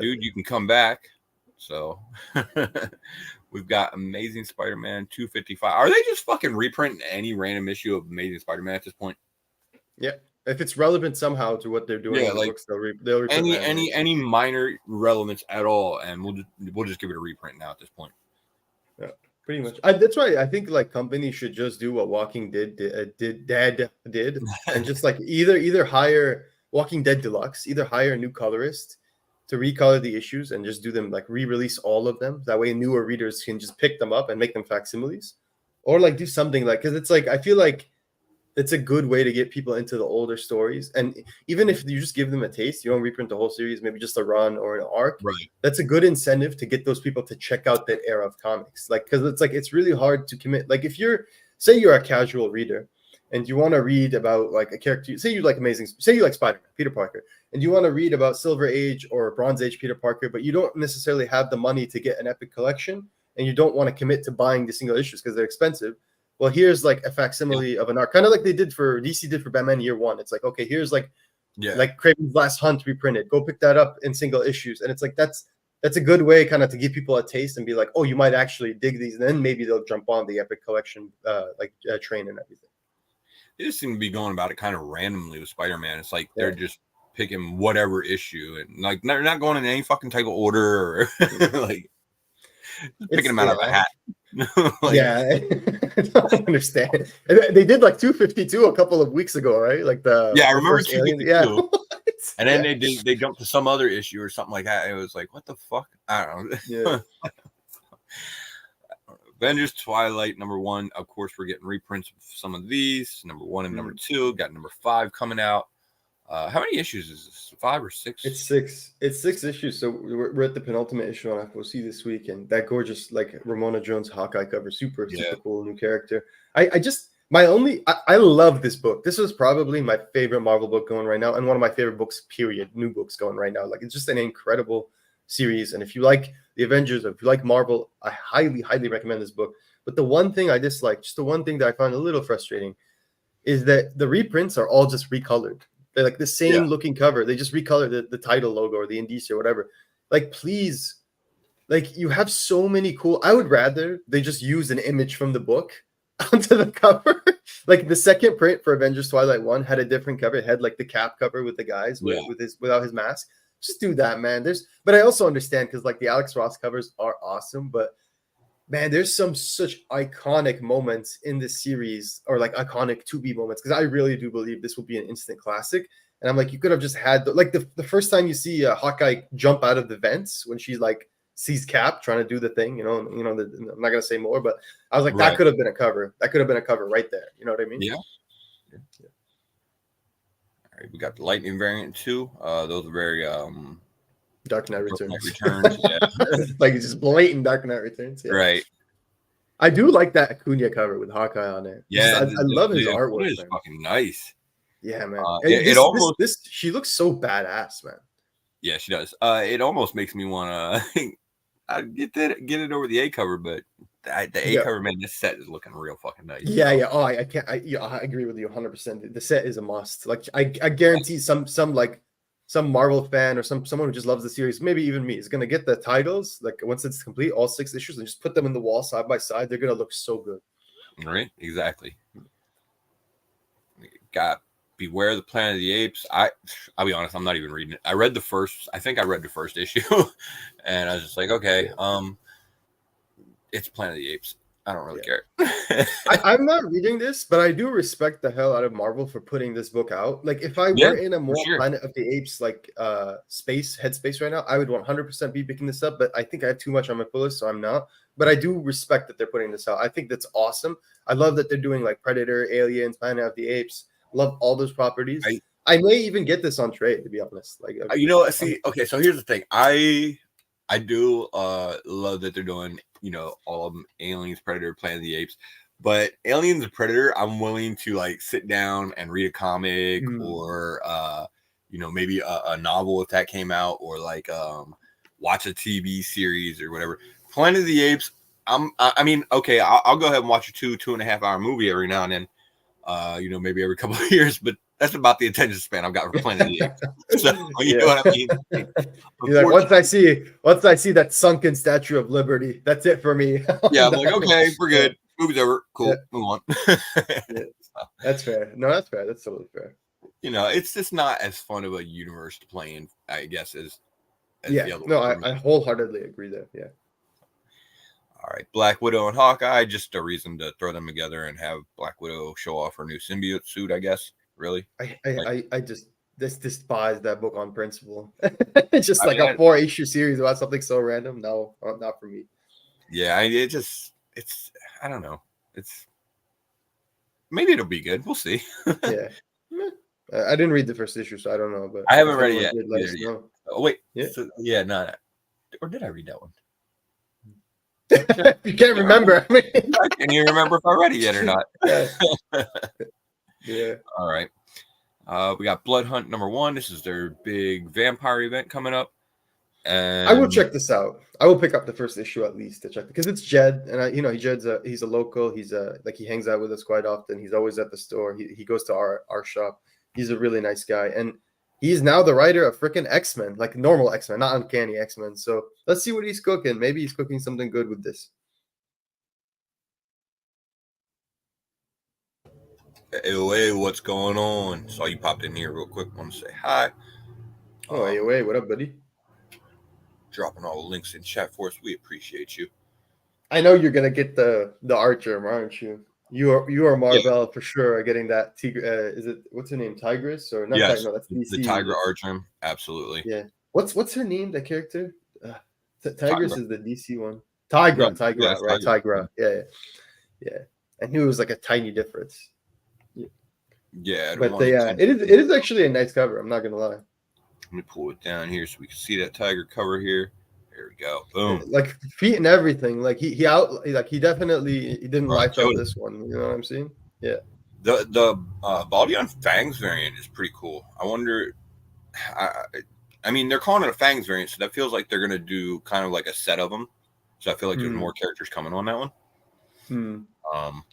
Dude, you can come back. So we've got Amazing Spider-Man 255. Are they just fucking reprinting any random issue of Amazing Spider-Man at this point? Yeah. If it's relevant somehow to what they're doing Yeah, in the like books, they'll reprint random any issues. minor relevance at all, and we'll just give it a reprint now at this point. Yeah, pretty much. That's why I think like companies should just do what Walking Dead did, and just like either hire Walking Dead Deluxe, either hire a new colorist to recolor the issues and just do them like re-release all of them. That way, newer readers can just pick them up and make them facsimiles, or like do something like because it's like I feel like it's a good way to get people into the older stories. And even if you just give them a taste, you don't reprint the whole series, maybe just a run or an arc. Right. That's a good incentive to get those people to check out that era of comics. Like, because it's like it's really hard to commit. Like, if you're a casual reader and you want to read about like a character, say you like Spider-Man, Peter Parker, and you want to read about Silver Age or Bronze Age Peter Parker, but you don't necessarily have the money to get an epic collection, and you don't want to commit to buying the single issues because they're expensive. Well, here's like a facsimile of an arc, kind of like they did for DC did for Batman Year One. It's like, okay, here's like Kraven's Last Hunt reprinted. Go pick that up in single issues, and it's like that's a good way kind of to give people a taste and be like, oh, you might actually dig these, and then maybe they'll jump on the epic collection train and everything. They just seem to be going about it kind of randomly with Spider-Man. It's like they're just picking whatever issue and like they're not going in any fucking type of order or like picking them out of a hat. Like, I don't understand. They did like 252 a couple of weeks ago, right? Like I remember 252. And then they jumped to some other issue or something like that. It was like, what the fuck? I don't know. Yeah. Avengers Twilight #1. Of course, we're getting reprints of some of these. #1 and #2. Got #5 coming out. How many issues is this? 5 or 6? It's 6. It's 6 issues. So we're at the penultimate issue on FOC this week, and that gorgeous like Ramona Jones Hawkeye cover, super cool new character. I love this book. This was probably my favorite Marvel book going right now, and one of my favorite books. Period. New books going right now. Like it's just an incredible series, and if you like the Avengers, or if you like Marvel, I highly recommend this book. But the one thing I dislike, just the one thing that I find a little frustrating, is that the reprints are all just recolored. They're like the same looking cover. They just recolor the title logo or the indice or whatever. Like, please, like you have so many cool. I would rather they just use an image from the book onto the cover. Like the second print for Avengers Twilight 1 had a different cover. It had like the cap cover with the guys without his mask. Just do that, man. But I also understand because like the Alex Ross covers are awesome, but man, there's some such iconic moments in this series, or like iconic to be moments, because I really do believe this will be an instant classic. And I'm like, you could have just had the first time you see Hawkeye jump out of the vents when she like sees Cap trying to do the thing, I'm not gonna say more, but I was like, that could have been a cover. That could have been a cover right there. You know what I mean? Yeah. All right, we got the Lightning variant too. Those are very Dark Knight Returns. Like it's just blatant Dark Knight Returns. Yeah. Right. I do like that Acuna cover with Hawkeye on it. Yeah, I love his artwork. It's fucking nice. Yeah, man. She looks so badass, man. Yeah, she does. It almost makes me want to get it over the A cover, but the A cover, man, this set is looking real fucking nice. Yeah. Oh, I can't. I agree with you 100%. The set is a must. Like I guarantee some Marvel fan or someone who just loves the series, maybe even me, is gonna get the titles like once it's complete, all 6 issues, and just put them in the wall side by side. They're gonna look so good. Right? Exactly. Got Beware the Planet of the Apes. I'll be honest, I'm not even reading it. I read the first issue, and I was just like, okay, it's Planet of the Apes. I don't really care. I'm not reading this, but I do respect the hell out of Marvel for putting this book out. Like, if I were in a more Planet of the Apes like headspace right now, I would 100% be picking this up. But I think I have too much on my pull list, so I'm not. But I do respect that they're putting this out. I think that's awesome. I love that they're doing like Predator, Aliens, Planet of the Apes. Love all those properties. I may even get this on trade, to be honest. Like, okay, so here's the thing. I do love that they're doing, all of them, Aliens, Predator, Planet of the Apes. But Aliens and Predator, I'm willing to like sit down and read a comic or maybe a novel if that came out, or like watch a TV series or whatever. Planet of the Apes. I mean, okay, I'll go ahead and watch a 2.5 hour movie every now and then. Maybe every couple of years, but that's about the attention span I've got for Planet of the Apes. So you know what I mean? You're like, once I see that sunken Statue of Liberty, that's it for me. Yeah, I'm like, okay, we're good. Movie's over. Cool. Move on. That's fair. No, that's fair. That's totally fair. It's just not as fun of a universe to play in, I guess, as the other no, I wholeheartedly agree there. Yeah. All right, Black Widow and Hawkeye, just a reason to throw them together and have Black Widow show off her new symbiote suit, I guess. Really? I just despise that book on principle. It's just a 4-issue series about something so random. No, not for me. Yeah, I don't know. Maybe it'll be good. We'll see. Yeah. I didn't read the first issue, so I don't know. But I haven't read it yet. Oh, wait. Yeah. No. Or did I read that one? You can't remember. Can you remember if I read it yet or not? Yeah. All right. We got Blood Hunt #1. This is their big vampire event coming up. And I will check this out. I will pick up the first issue at least to check, because it's Jed, and he's a local. He's he hangs out with us quite often. He's always at the store. He goes to our shop. He's a really nice guy, and he's now the writer of freaking X-Men, like normal X-Men, not uncanny X-Men. So let's see what he's cooking. Maybe he's cooking something good with this. Hey, what's going on? Saw you popped in here real quick. Want to say hi. Oh, hey, what up, buddy? Dropping all the links in chat for us. We appreciate you. I know you're gonna get the Archer, aren't you? You are Marvel for sure. Getting that is it? What's her name? Tigress or not? Yes, no, that's DC. The Tiger Archer. Absolutely. Yeah. What's her name? That character? Tigress is the DC one. Tigra, right? Tigra. Yeah. And he was like a tiny difference. Yeah. But it is actually a nice cover. I'm not gonna lie. Let me pull it down here so we can see that tiger cover here. There we go. Boom. Like feet and everything. Like he definitely didn't like out this one. You know what I'm saying? Yeah. The Baldy on Fangs variant is pretty cool. I wonder. I mean, they're calling it a Fangs variant, so that feels like they're gonna do kind of like a set of them. So I feel like there's more characters coming on that one.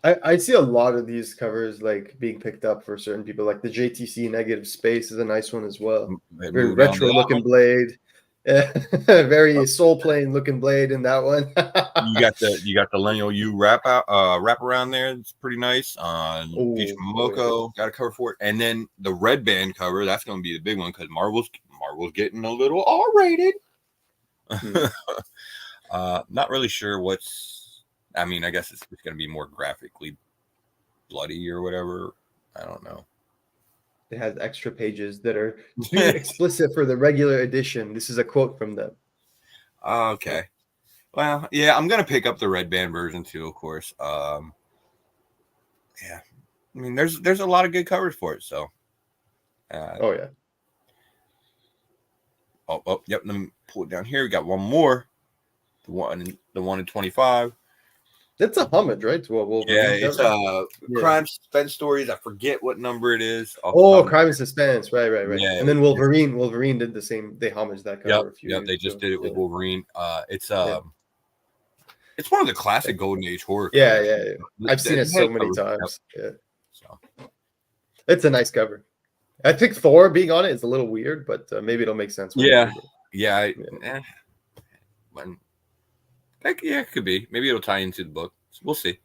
I see a lot of these covers like being picked up for certain people. Like the JTC Negative Space is a nice one as well. Very retro looking blade. Very soul plane looking blade in that one. you got the Lenyo U wrap around there. It's pretty nice. Peach Momoko got a cover for it, and then the red band cover. That's going to be the big one because Marvel's getting a little R-rated. Not really sure what's. I mean, I guess it's going to be more graphically bloody or whatever. I don't know. It has extra pages that are too explicit for the regular edition. This is a quote from them. Okay. Well, yeah, I'm going to pick up the red band version too, of course. Yeah. I mean, there's a lot of good covers for it, so. Oh, yeah. Oh, yep. Let me pull it down here. We got one more. The one in 25. That's a homage, right? To a Wolverine. Yeah, it's Crime Suspense Stories. I forget what number it is. Crime and Suspense. Right. Yeah, and then Wolverine did the same. They homaged that cover. They just did it with Wolverine. It's one of the classic Golden Age horror covers. Yeah. I've seen it so many times. Yeah. So it's a nice cover. I think Thor being on it is a little weird, but maybe it'll make sense. It could be. Maybe it'll tie into the book. We'll see.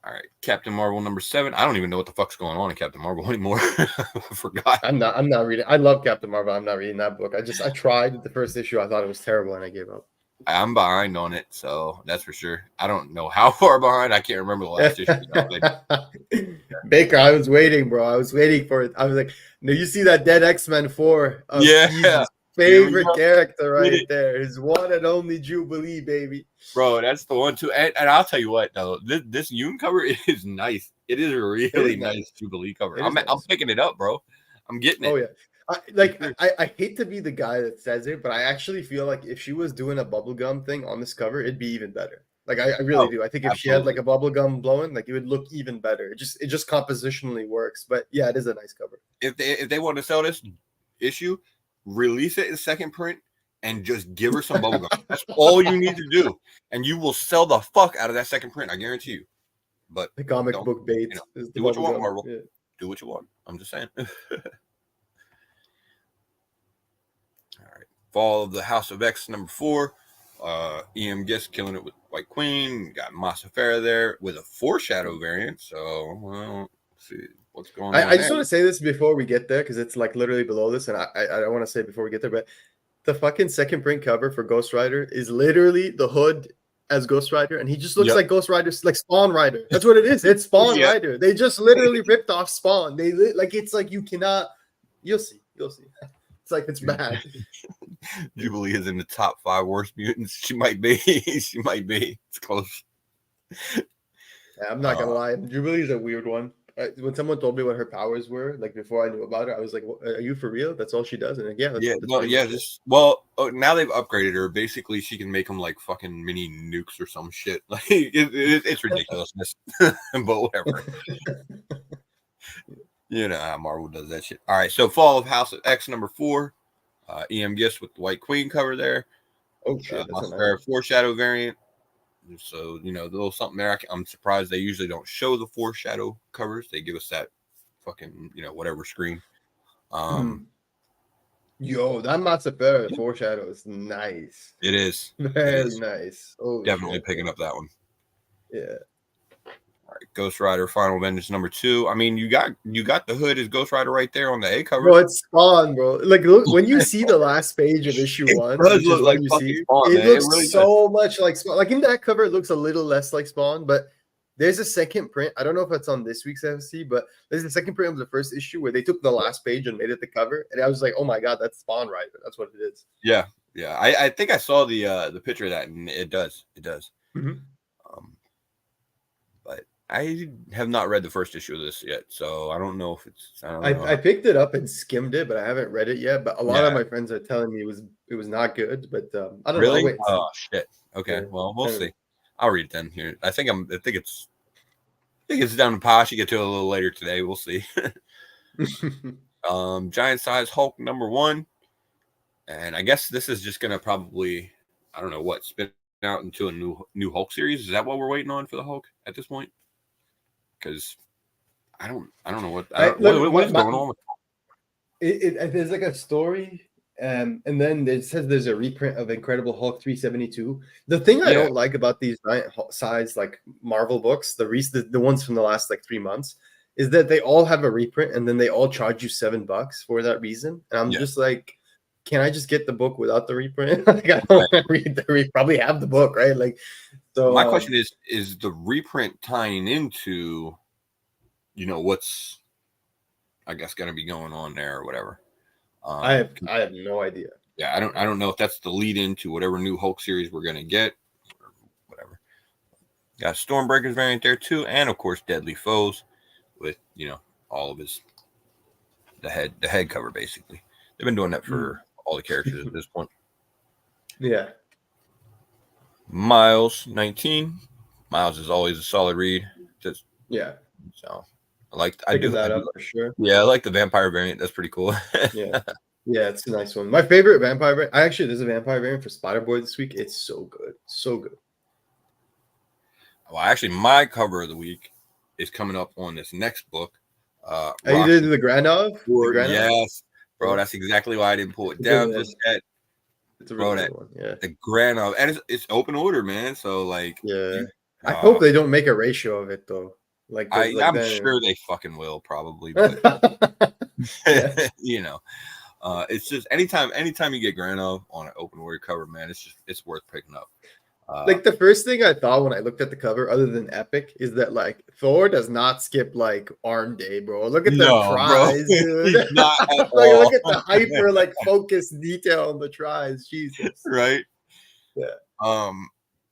All right, Captain Marvel #7. I don't even know what the fuck's going on in Captain Marvel anymore. I forgot. I'm not reading. I love Captain Marvel. I'm not reading that book. I tried the first issue. I thought it was terrible, and I gave up. I'm behind on it, so that's for sure. I don't know how far behind. I can't remember the last issue. Baker, I was waiting, bro. I was waiting for it. I was like, no, you see that dead X-Men 4? Yeah. Favorite character right there. His one and only Jubilee, baby. Bro, that's the one too. And I'll tell you what, though, this Yoon cover is nice. It is a really nice Jubilee cover. I'm picking it up, bro. I'm getting it. Oh yeah. I hate to be the guy that says it, but I actually feel like if she was doing a bubblegum thing on this cover, it'd be even better. Like I really Oh, do. I think if she had absolutely. like a bubble gum blowing, like it would look even better. It just compositionally works. But yeah, it is a nice cover. If they want to sell this issue, release it in second print and just give her some bubblegum. That's all you need to do, and you will sell the fuck out of that second print. I guarantee you. But The comic don't, book bait is the do what you bubble want, gum. Marvel. Yeah. Do what you want. I'm just saying. All right. Fall of the House of X #4. EM Gist killing it with White Queen. Got Masafera there with a foreshadow variant. So, well, let's see what's going on I there. just want to say this before we get there because it's like literally below this, and I don't want to say it before we get there, but the fucking second print cover for Ghost Rider is literally the hood as Ghost Rider, and he just looks Yep. like Ghost Rider, like Spawn Rider. That's what it is. It's Spawn Yeah. Rider. They just literally ripped off Spawn. Like it's like you cannot. You'll see. It's like it's bad. Jubilee is in the top 5 worst mutants. She might be. She might be. It's close. Yeah, I'm not gonna lie. Jubilee is a weird one. When someone told me what her powers were, like before I knew about it, I was like, "Are you for real? That's all she does?" And like, yeah, Yeah, that's no, pretty yeah. much it. Just well, now they've upgraded her. Basically, she can make them like fucking mini nukes or some shit. Like it's ridiculousness, but whatever. You know how Marvel does that shit. All right, so Fall of House of X #4. EM Gist with the White Queen cover there. Oh shit, that's a nice one. Foreshadow variant. So, you know, a little something there. I'm surprised they usually don't show the foreshadow covers. They give us that fucking, you know, whatever screen. Yo, that Matsupera foreshadow is nice. It is. Very nice. Oh, Definitely shit. picking up that one. Yeah. All right, Ghost Rider Final Vengeance #2. I mean, you got the hood as Ghost Rider right there on the A cover. Bro, it's Spawn, bro. Like, look, when you see the last page of issue 1, does which is look what like you fucking see, Spawn, it man. It looks really so much like Spawn. Like in that cover, it looks a little less like Spawn, but there's a second print. I don't know if it's on this week's FC, but there's a second print of the first issue where they took the last page and made it the cover, and I was like, oh my god, that's Spawn Rider. That's what it is. Yeah. I think I saw the picture of that, and it does. Mm-hmm. But I have not read the first issue of this yet, so I don't know if it's. I picked it up and skimmed it, but I haven't read it yet. But a lot of my friends are telling me it was not good. But I don't know. Really? Wait, Oh shit. Okay. Yeah. Well, we'll see. I'll read it then. Here, I think it's down to Posh. You get to it a little later today. We'll see. Giant size Hulk #1, and I guess this is just gonna probably, I don't know what, spin out into a new Hulk series. Is that what we're waiting on for the Hulk at this point? Because I don't know what is going on with there's like a story, and then it says there's a reprint of Incredible Hulk 372. The thing I don't like about these giant size like Marvel books, the ones from the last like 3 months, is that they all have a reprint and then they all charge you $7 for that reason. And I'm just like, can I just get the book without the reprint? Like I don't want to read probably have the book, right? Like, so my question is the reprint tying into, you know, what's, I guess, going to be going on there or whatever. I have no idea. Yeah, I don't know if that's the lead into whatever new Hulk series we're going to get or whatever. Got Stormbreaker's variant there too, and of course Deadly Foes with, you know, all of the head cover basically. They've been doing that for all the characters at this point. Yeah. Miles 19. Miles is always a solid read. So I do that up for sure. Yeah, I like the vampire variant. That's pretty cool. Yeah, it's a nice one. My favorite vampire variant. There's a vampire variant for Spider-Boy this week. It's so good, so good. Well, actually, my cover of the week is coming up on this next book. You did the Granov? Yes, bro. That's exactly why I didn't pull it down just yet. It's a really good one. Yeah, the Granov, and it's open order, man. So like, I hope they don't make a ratio of it though. I'm sure they fucking will probably, but you know, it's just anytime you get Granov on an open order cover, man, it's worth picking up. Like the first thing I thought when I looked at the cover, other than Epic, is that like Thor does not skip like Arm Day, bro. Look at the tries, dude. Like, look at the hyper like focus detail on the tries, Jesus. Right? Yeah.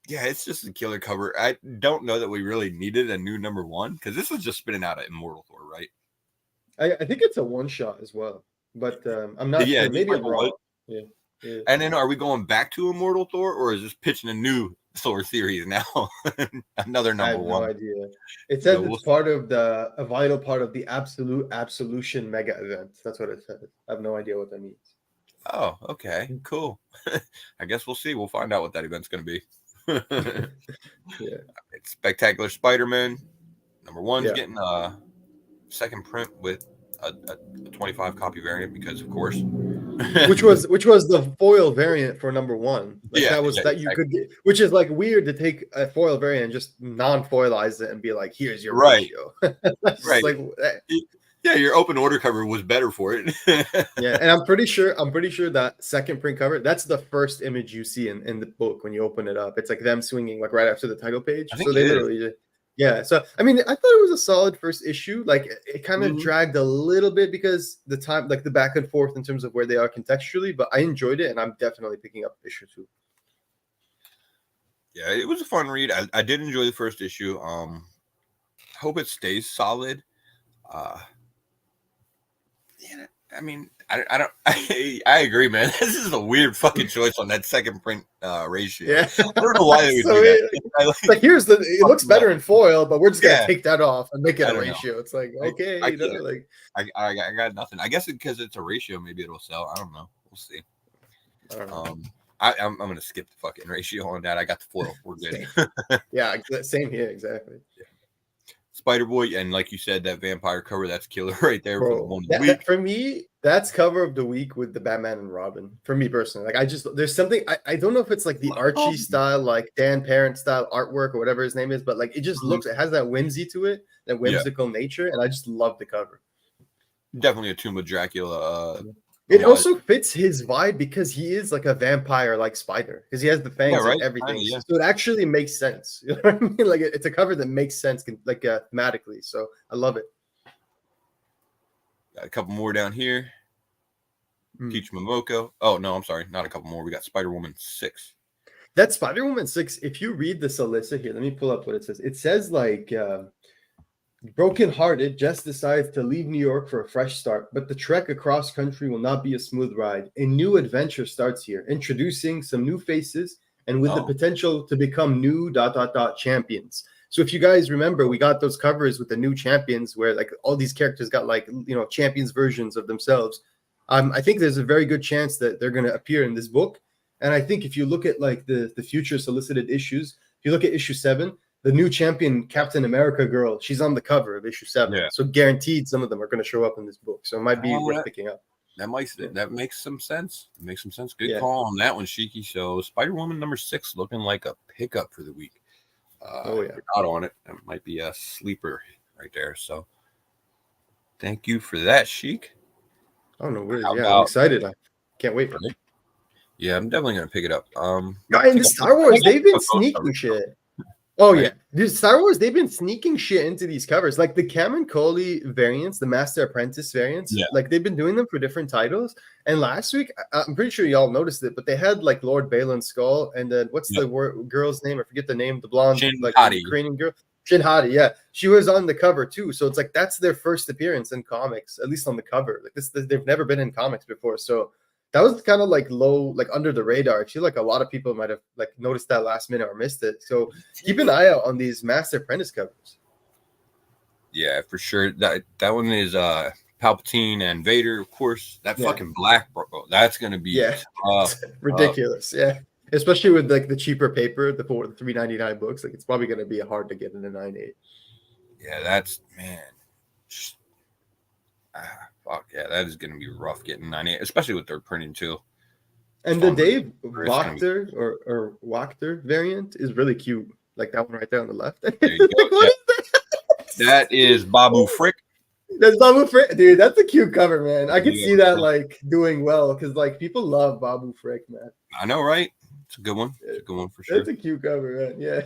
Yeah, it's just a killer cover. I don't know that we really needed a new #1 because this was just spinning out an Immortal Thor, right? I think it's a one shot as well, but I'm not sure. Maybe I'm wrong. Yeah. And then are we going back to Immortal Thor, or is this pitching a new dinosaur series now. Another I number have no one. idea. It So says it's part of a vital part of the absolution mega event. That's what it says. I have no idea what that means. oh, okay, cool. I guess we'll see. We'll find out what that event's going to be. Yeah. It's Spectacular Spider-Man. Number one's Yeah. getting a second print with a 25 copy variant because, of course. which was the foil variant for number one. Like Yeah, that was yeah, that you could get, which is like weird to take a foil variant and just non-foilize it and be like, here's your right, ratio. That's right. just like Yeah, your open order cover was better for it. yeah, and I'm pretty sure that second print cover, that's the first image you see in the book when you open it up. It's like them swinging like right after the title page. I So think they it is. literally yeah. So I mean, I thought it was a solid first issue. Like it kind of Mhm. dragged a little bit because the time, like the back and forth in terms of where they are contextually, but I enjoyed it and I'm definitely picking up issue 2. Yeah, it was a fun read. I did enjoy the first issue. Hope it stays solid. Yeah, I mean, I don't. I agree, man. This is a weird fucking choice on that second print ratio. Yeah. I don't know why they would So do that. it's like here's it looks better in foil, but we're just gonna Yeah. take that off and make it I a don't know. ratio. It's like I okay, can't. like I got nothing. I guess because it's a ratio, maybe it'll sell. I don't know. We'll see. I don't know. I'm gonna skip the fucking ratio on that. I got the foil. We're good. Yeah, same here, exactly. Yeah. Spider-Boy, and like you said, that vampire cover, that's killer right there. Bro, for the one of the week. for me, that's cover of the week with the Batman and Robin. For me personally, like there's something I don't know if it's like the Archie style, like Dan Parent style artwork or whatever his name is, but like it just looks, it has that whimsy to it, that whimsical nature, and I just love the cover. Definitely a Tomb of Dracula. It also fits his vibe because he is like a vampire, like spider, because he has the fangs and everything. Yeah. So it actually makes sense. You know what I mean? Like it's a cover that makes sense, like thematically. So I love it. Got a couple more down here. Peach Momoko. Oh no, I'm sorry, not a couple more. We got Spider-Woman 6. That Spider-Woman 6. If you read the solicit here, let me pull up what it says. It says like. Broken-hearted, Jess decides to leave New York for a fresh start, but the trek across country will not be a smooth ride. A new adventure starts here, introducing some new faces and with the potential to become new ... champions. So if you guys remember, we got those covers with the new champions where like all these characters got like, you know, champions versions of themselves. I think there's a very good chance that they're going to appear in this book. And I think if you look at like the future solicited issues, if you look at issue 7, the new champion Captain America girl, she's on the cover of issue 7. Yeah. So guaranteed some of them are going to show up in this book. So it might be worth picking up. That makes some sense. It makes some sense. Good call on that one, Shiki. So Spider-Woman number 6 looking like a pickup for the week. If you're not on it, that might be a sleeper right there. So thank you for that, Sheik. Oh no, really? Yeah, I'm excited. I can't wait for it. Yeah, I'm definitely gonna pick it up. And the Star Wars, they've been sneaking shit. Oh yeah, dude, Star Wars, they've been sneaking shit into these covers, like the Cameron Coley variants, the Master Apprentice variants. Yeah. Like they've been doing them for different titles. And last week, I'm pretty sure y'all noticed it, but they had like Lord Balin's skull, and then what's the girl's name? I forget the name. The blonde, like Ukrainian girl, Shin Hati. Yeah, she was on the cover too. So it's like that's their first appearance in comics, at least on the cover. Like this they've never been in comics before, so. That was kind of like low, like under the radar. I feel like a lot of people might have like noticed that last minute or missed it. So keep an eye out on these Master Apprentice covers. Yeah, for sure. That one is Palpatine and Vader, of course. That fucking black, bro. That's gonna be ridiculous. Yeah, especially with like the cheaper paper, the $3.99 books. Like it's probably gonna be hard to get in a 9.8. Yeah, that's man. Fuck yeah, that is going to be rough getting 98, especially with their printing too. And the Dave Wachter or Wachter variant is really cute, like that one right there on the left. There you go. That is Babu Frick. That's Babu Frick, dude. That's a cute cover, man. I can see that like doing well because like people love Babu Frick, man. I know, right? It's a good one. It's a good one for sure. That's a cute cover, man. Yeah.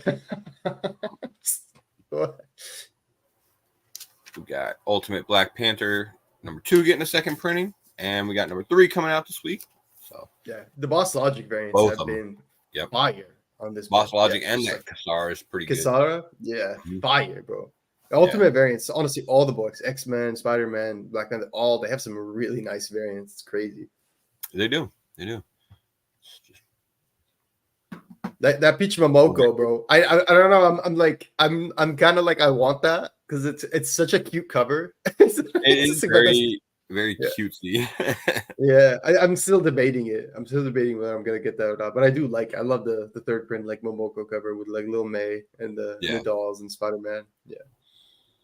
We got Ultimate Black Panther. Number 2 getting a second printing, and we got number 3 coming out this week. So yeah, the Boss Logic variants have been fire on this. Boss Logic and that Kassara is pretty good. Kassara, yeah, fire, bro. The Ultimate variants, honestly, all the books, X-Men, Spider-Man, Black Panther, they have some really nice variants. It's crazy. They do. That Peach Momoko, bro. I don't know. I'm kind of like I want that because it's such a cute cover. It is very yeah. cutesy. Yeah, I'm still debating it. I'm still debating whether I'm gonna get that or not. But I love the third print like Momoko cover with like Lil May and the dolls and Spider-Man. Yeah.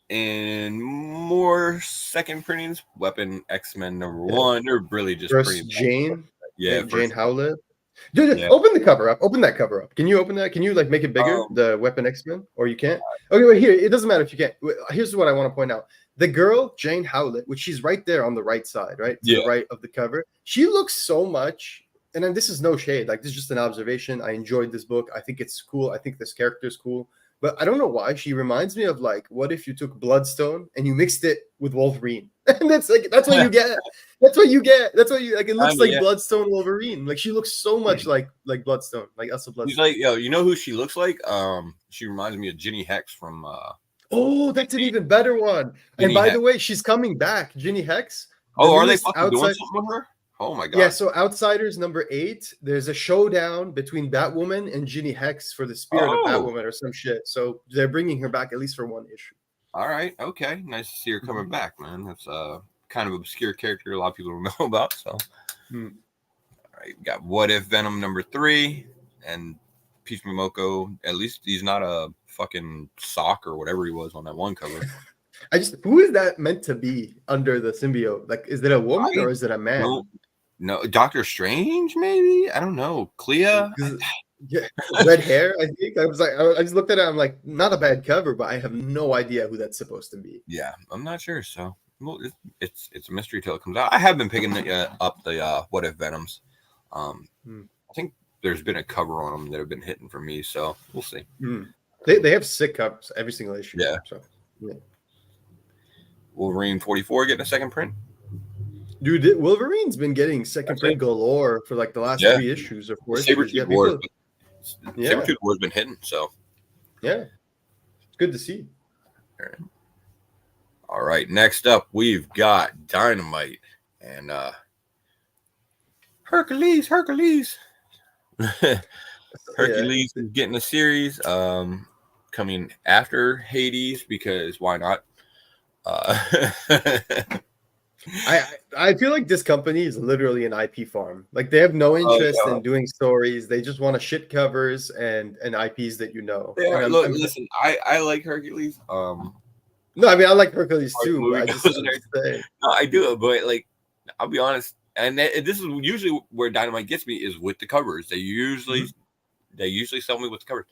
And more second printings, Weapon X-Men #1. They're really just pretty First Jane. Yeah, Jane Howlett. Dude, yeah. open the cover up. Open that cover up. Can you open that? Can you like make it bigger? The Weapon X-Men, or you can't? Okay, wait here. It doesn't matter if you can't. Here's what I want to point out. The girl Jane Howlett, which she's right there on the right side, right to the right of the cover. She looks so much. And then this is no shade. Like this is just an observation. I enjoyed this book. I think it's cool. I think this character is cool. But I don't know why she reminds me of like, what if you took Bloodstone and you mixed it with Wolverine? And that's what you get. That's what you get. That's what you like. It looks like Bloodstone Wolverine. Like she looks so much like Bloodstone, like Elsa Bloodstone. She's like, yo, you know who she looks like? She reminds me of Ginny Hex from. Oh, that's an even better one. And by the way, she's coming back, Ginny Hex. Oh, are they fucking doing something with her? Oh my god. Yeah, so Outsiders #8, there's a showdown between Batwoman and Ginny Hex for the spirit of Batwoman or some shit. So they're bringing her back at least for one issue. All right, okay. Nice to see her coming back, man. That's kind of obscure character a lot of people don't know about. So all right, we got What If Venom #3 and Peach Momoko. At least he's not a fucking sock or whatever he was on that one cover. Who is that meant to be under the symbiote? Like, is it a woman or is it a man? No, Doctor Strange, maybe. I don't know. Clea, yeah, red hair. I think I was like, I just looked at it. I'm like, not a bad cover, but I have no idea who that's supposed to be. Yeah, I'm not sure. So, well, it's a mystery till it comes out. I have been picking up the What If Venoms. I think there's been a cover on them that have been hitting for me. So we'll see. They have sick covers every single issue. Yeah. So, yeah. Wolverine 44 getting a second print. Dude, Wolverine's been getting second print galore for like the last 3 issues or 4 issues. Sabertooth War's been hitting, so yeah, it's good to see. All right, next up we've got Dynamite and Hercules. Hercules is getting a series coming after Hades because why not? I feel like this company is literally an IP farm. Like they have no interest in doing stories. They just want to shit covers and IPs that you know. Yeah, listen, I like Hercules. No, I mean I like Hercules too. No, I do, but like I'll be honest, and this is usually where Dynamite gets me is with the covers. They usually sell me with the covers.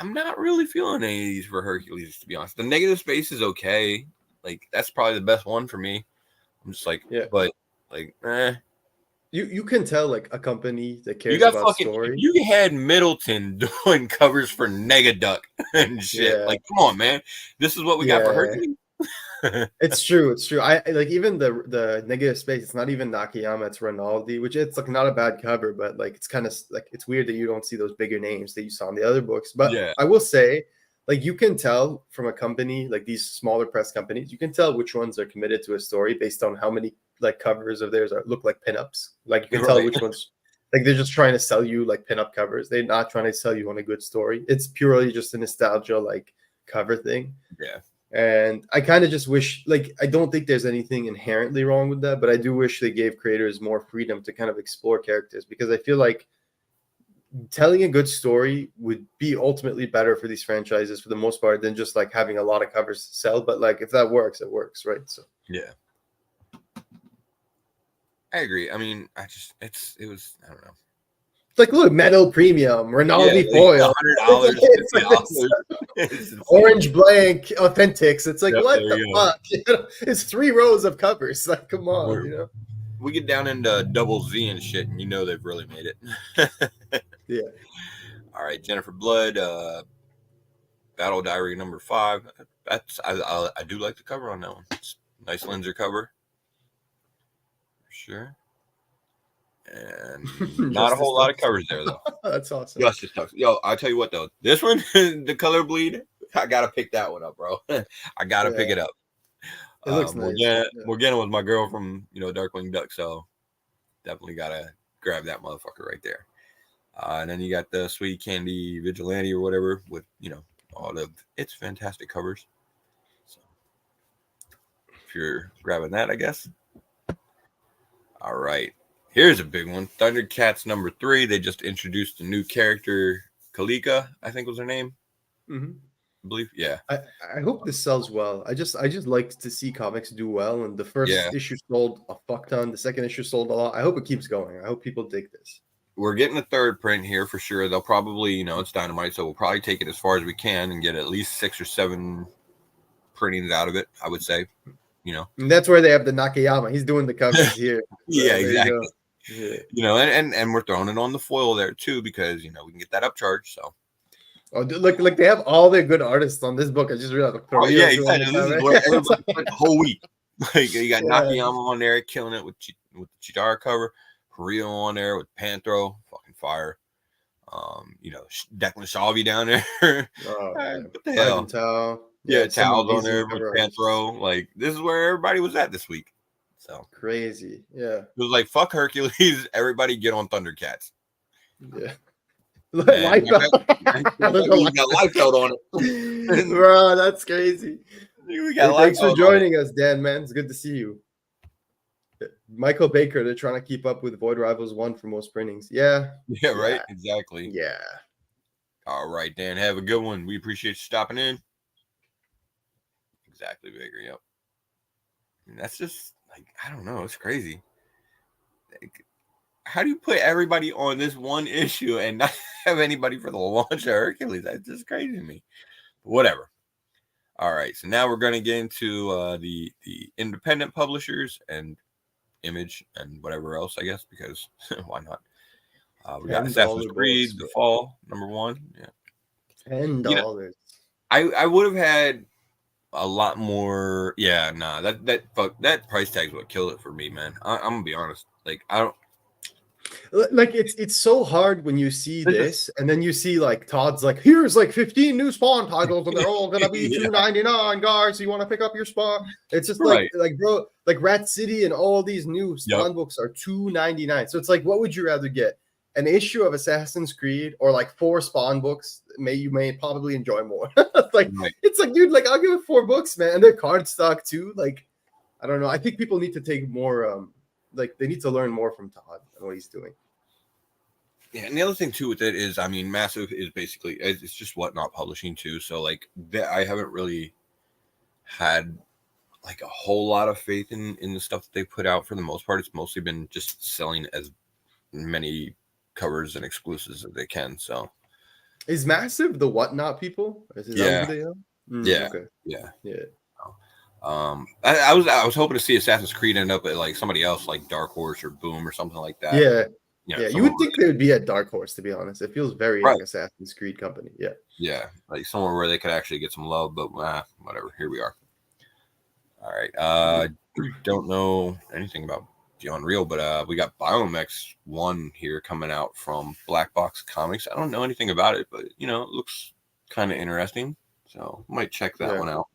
I'm not really feeling any of these for Hercules, to be honest. The Negative Space is okay. Like that's probably the best one for me. I'm just like, but like, You can tell like a company that cares about story. You had Middleton doing covers for Negaduck and shit. Yeah. Like, come on, man. This is what we got for Hercules. It's true. I like even the Negative Space. It's not even Nakayama. It's Rinaldi, which it's like not a bad cover, but like it's kind of like it's weird that you don't see those bigger names that you saw in the other books. But I will say, like you can tell from a company like these smaller press companies, you can tell which ones are committed to a story based on how many like covers of theirs look like pinups. Like you can tell which ones. Like they're just trying to sell you like pinup covers. They're not trying to sell you on a good story. It's purely just a nostalgia like cover thing. Yeah. And I kind of just wish, like, I don't think there's anything inherently wrong with that, but I do wish they gave creators more freedom to kind of explore characters because I feel like telling a good story would be ultimately better for these franchises for the most part than just like having a lot of covers to sell. But like, if that works, it works, right? So yeah, I agree. I mean, I don't know. Like, look, metal premium, Rinaldi foil, $100, orange blank authentics. It's like, what the fuck? You know, it's 3 rows of covers. Like, come on, you know. We get down into double Z and shit, and you know they've really made it. Yeah. All right, Jennifer Blood, Battle Diary #5. That's I do like the cover on that one. It's a nice Linzer cover, for sure. And not a whole lot of covers there though. That's awesome. Justice Talks. Yo, I'll tell you what though. This one, the color bleed, I gotta pick that one up, bro. I gotta pick it up. It looks nice. Morgana was my girl from Darkwing Duck, so definitely gotta grab that motherfucker right there. And then you got the Sweetie Candy Vigilante or whatever with, all of its fantastic covers. So if you're grabbing that, I guess. All right. Here's a big one. Thundercats #3. They just introduced a new character, Kalika, I think was her name. Mm-hmm. I believe. Yeah. I hope this sells well. I just like to see comics do well. And the first issue sold a fuck ton. The second issue sold a lot. I hope it keeps going. I hope people dig this. We're getting a third print here for sure. They'll probably, it's Dynamite, so we'll probably take it as far as we can and get at least 6 or 7 printings out of it, I would say. And that's where they have the Nakayama. He's doing the covers here. Yeah, exactly. Yeah. And we're throwing it on the foil there too, because we can get that upcharge. So dude, look, they have all their good artists on this book. I just realized. Yeah, exactly. This is where everybody spent the whole week. Like you got Nakayama on there killing it with the Chitara cover, Korea on there with Panthro, fucking fire. Declan Shalvey down there. What the hell? Yeah, Towels on there with Panthro. Like, this is where everybody was at this week. So crazy. Yeah. It was like, fuck Hercules. Everybody get on Thundercats. Yeah. Lifebelt. We got Lifebelt on it. Bro, that's crazy. Thanks for joining us, Dan, man. It's good to see you. Michael Baker, they're trying to keep up with Void Rivals 1 for most printings. Yeah. Yeah, right. Exactly. Yeah. All right, Dan. Have a good one. We appreciate you stopping in. Exactly, Baker. Yep. And that's just like, I don't know. It's crazy. Like, how do you put everybody on this one issue and not have anybody for the launch of Hercules? That's just crazy to me. But whatever. All right. So now we're going to get into the independent publishers and Image and whatever else, I guess, because why not? We got Assassin's Creed, The Fall, #1. Yeah. $10. I would have had a lot more. Yeah, nah, that price tag's what killed it for me, man. I'm gonna be honest. Like, I don't like it's so hard when you see this and then you see like Todd's like, here's like 15 new Spawn titles and they're all gonna be $2.99, guys. So you want to pick up your Spawn? It's just like bro, like Rat City and all these new Spawn books are $2.99. So it's like, what would you rather get? An issue of Assassin's Creed or like 4 Spawn books? You may probably enjoy more. It's like, dude, like I'll give it 4 books, man, and they're card stock too. Like, I don't know. I think people need to take more like they need to learn more from Todd and what he's doing. Yeah, and the other thing too with it is, I mean, Massive is basically it's just Whatnot Publishing too. So like I haven't really had like a whole lot of faith in the stuff that they put out. For the most part, it's mostly been just selling as many covers and exclusives as they can. So is Massive the Whatnot people? Is that who they are? Yeah. Okay. Yeah. Yeah. I was hoping to see Assassin's Creed end up at like somebody else, like Dark Horse or Boom or something like that. Yeah. You would think they would be at Dark Horse, to be honest. It feels very like Assassin's Creed company. Yeah. Yeah, like somewhere where they could actually get some love, but whatever. Here we are. All right. Don't know anything about Beyond Real, but we got Biomex 1 here coming out from Black Box Comics. I don't know anything about it, but it looks kind of interesting, so might check that one out.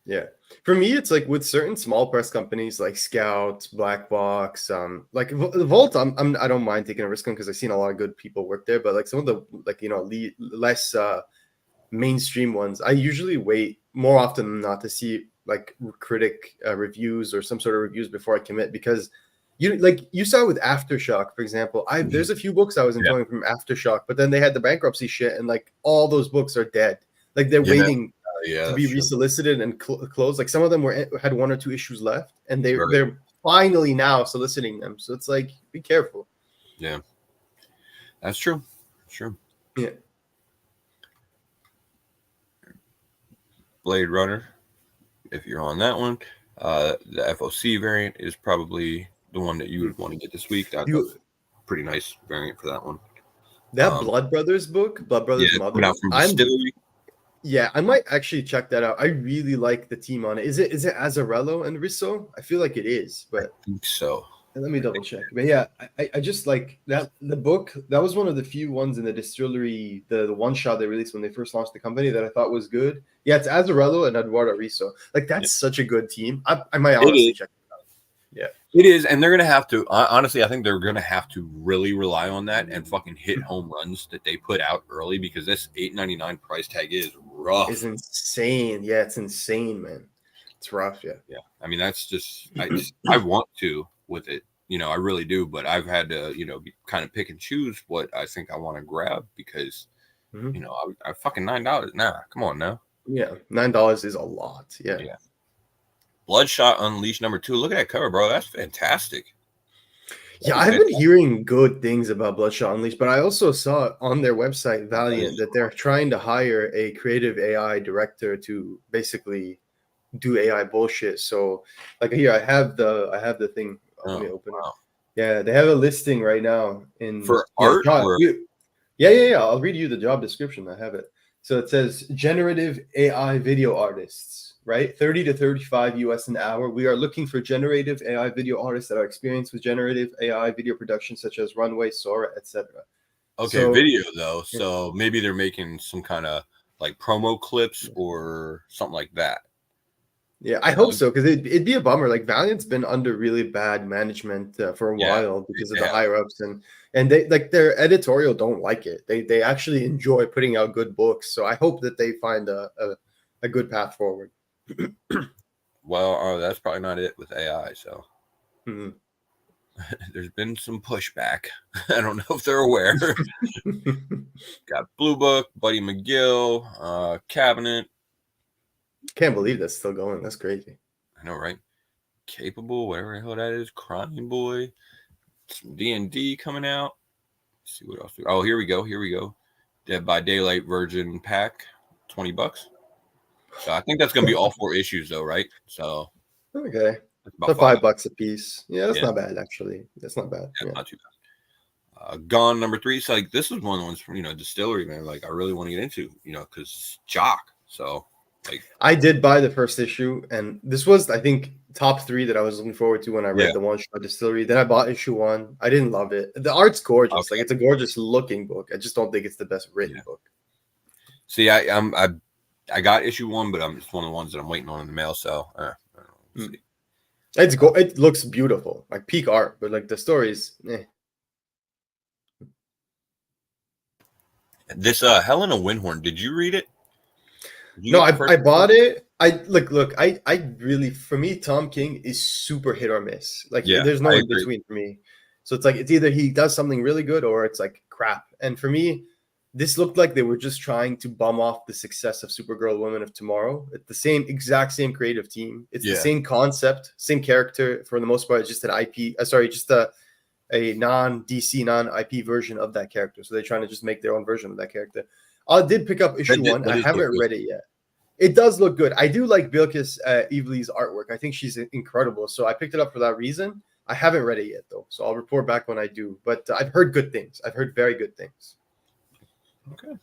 Yeah, for me, it's like with certain small press companies like Scout, Black Box, like Vault. I don't mind taking a risk on because I've seen a lot of good people work there. But like some of the less mainstream ones, I usually wait more often than not to see like critic reviews or some sort of reviews before I commit, because you saw with Aftershock, for example. There's a few books I was enjoying from Aftershock, but then they had the bankruptcy shit, and like all those books are dead. Like they're waiting to be resolicited and closed. Like some of them had 1 or 2 issues left, and they're finally now soliciting them. So it's like, be careful. Yeah, that's true. Sure. Yeah. Blade Runner, if you're on that one, the FOC variant is probably the one that you would want to get this week. That's a pretty nice variant for that one. That Blood Brothers book, Blood Brothers Mother. Yeah, I might actually check that out. I really like the team on it. Is it Azzarello and Risso? I feel like it is, but I think so. Let me double check. But yeah, I just like that. The book, that was one of the few ones in the distillery, the one shot they released when they first launched the company that I thought was good. Yeah, it's Azzarello and Eduardo Risso. Like that's such a good team. I might honestly check it out. Yeah. It is, and they're gonna have to. Honestly, I think they're gonna have to really rely on that and fucking hit home runs that they put out early, because this $8.99 price tag is It's rough. insane. Yeah, it's insane, man. It's rough. Yeah. Yeah, I mean that's just I want to with it, I really do, but I've had to kind of pick and choose what I think I want to grab, because Mhm. I fucking $9. Nah, come on now. Yeah, $9 is a lot. Yeah. Yeah. Bloodshot Unleashed #2. Look at that cover, bro. That's fantastic. Yeah, I've been hearing good things about Bloodshot Unleashed, but I also saw on their website, Valiant, that they're trying to hire a creative AI director to basically do AI bullshit. So, like here, I have the thing. Let me open it. Yeah, they have a listing right now in For art, or yeah. I'll read you the job description. I have it. So it says generative AI video artists, right? 30 to 35 US an hour. We are looking for generative AI video artists that are experienced with generative AI video production, such as Runway, Sora, etc. okay, So video though. So maybe they're making some kind of like promo clips or something like that. yeah, I hope so, because it'd be a bummer. Like Valiant's been under really bad management for a while because of the higher ups, and they like their editorial don't like it. They actually enjoy putting out good books. So I hope that they find a good path forward. Well, that's probably not it with AI. So Mhm. there's been some pushback. I don't know if they're aware. Got Blue Book, Buddy McGill, Cabinet. Can't believe that's still going. That's crazy. I know, right? Capable, whatever the hell that is. Crying Boy. Some D&D coming out. Let's see what else. Oh, here we go. Dead by Daylight Virgin pack, $20. So I think that's gonna be all 4 issues though, right? So Okay, that's so about $5 a piece. Yeah, that's Yeah, not bad actually. That's not bad. yeah, Yeah. not too bad. Gone #3. So like this is one of the ones from Distillery, man. Like I really want to get into, because Jock. So like I did buy the first issue, and this was, I think, top 3 that I was looking forward to when I read the One Shot Distillery. Then I bought issue 1. I didn't love it. The art's gorgeous. okay. Like it's a gorgeous looking book. I just don't think it's the best written book. See, I got issue 1, but it's one of the ones that I'm waiting on in the mail. So we'll see. It looks beautiful, like peak art, but like the stories, This Helena Windhorn, did you read it? No, I bought it. Look, I really, for me, Tom King is super hit or miss. Like there's no in between for me. So it's like it's either he does something really good or it's like crap. And for me, this looked like they were just trying to bum off the success of Supergirl Women of Tomorrow. It's the exact same creative team. It's the same concept, same character for the most part. It's just an IP. Just a non-DC, non-IP version of that character. So they're trying to just make their own version of that character. I did pick up issue 1. I haven't read it yet. It does look good. I do like Bilkis Evely's artwork. I think she's incredible. So I picked it up for that reason. I haven't read it yet, though. So I'll report back when I do. But I've heard good things. I've heard very good things. Okay.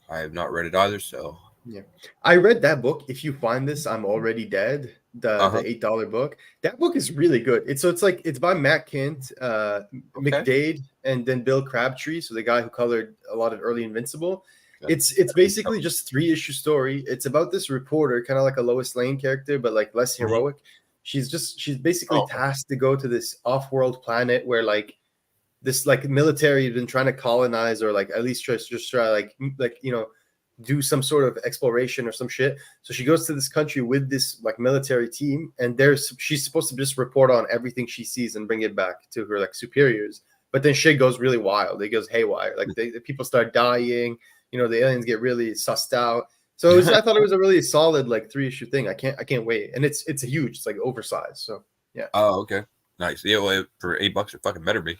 I have not read it either, so. Yeah. I read that book. If You Find This, I'm Already Dead. The $8 book. That book is really good. It's by Matt Kent, McDade, and then Bill Crabtree. So the guy who colored a lot of early Invincible. It's basically just 3-issue story. It's about this reporter, kind of like a Lois Lane character, but like less heroic. She's basically tasked to go to this off-world planet where like this like military has been trying to colonize, or like at least just try like do some sort of exploration or some shit. So she goes to this country with this like military team, and she's supposed to just report on everything she sees and bring it back to her like superiors. But then shit goes really wild. It goes haywire. Like the people start dying. The aliens get really sussed out. So I thought it was a really solid like 3-issue thing. I can't wait. And it's huge. It's like oversized. So yeah. Oh, okay. Nice. Yeah, well, for $8 it fucking better be.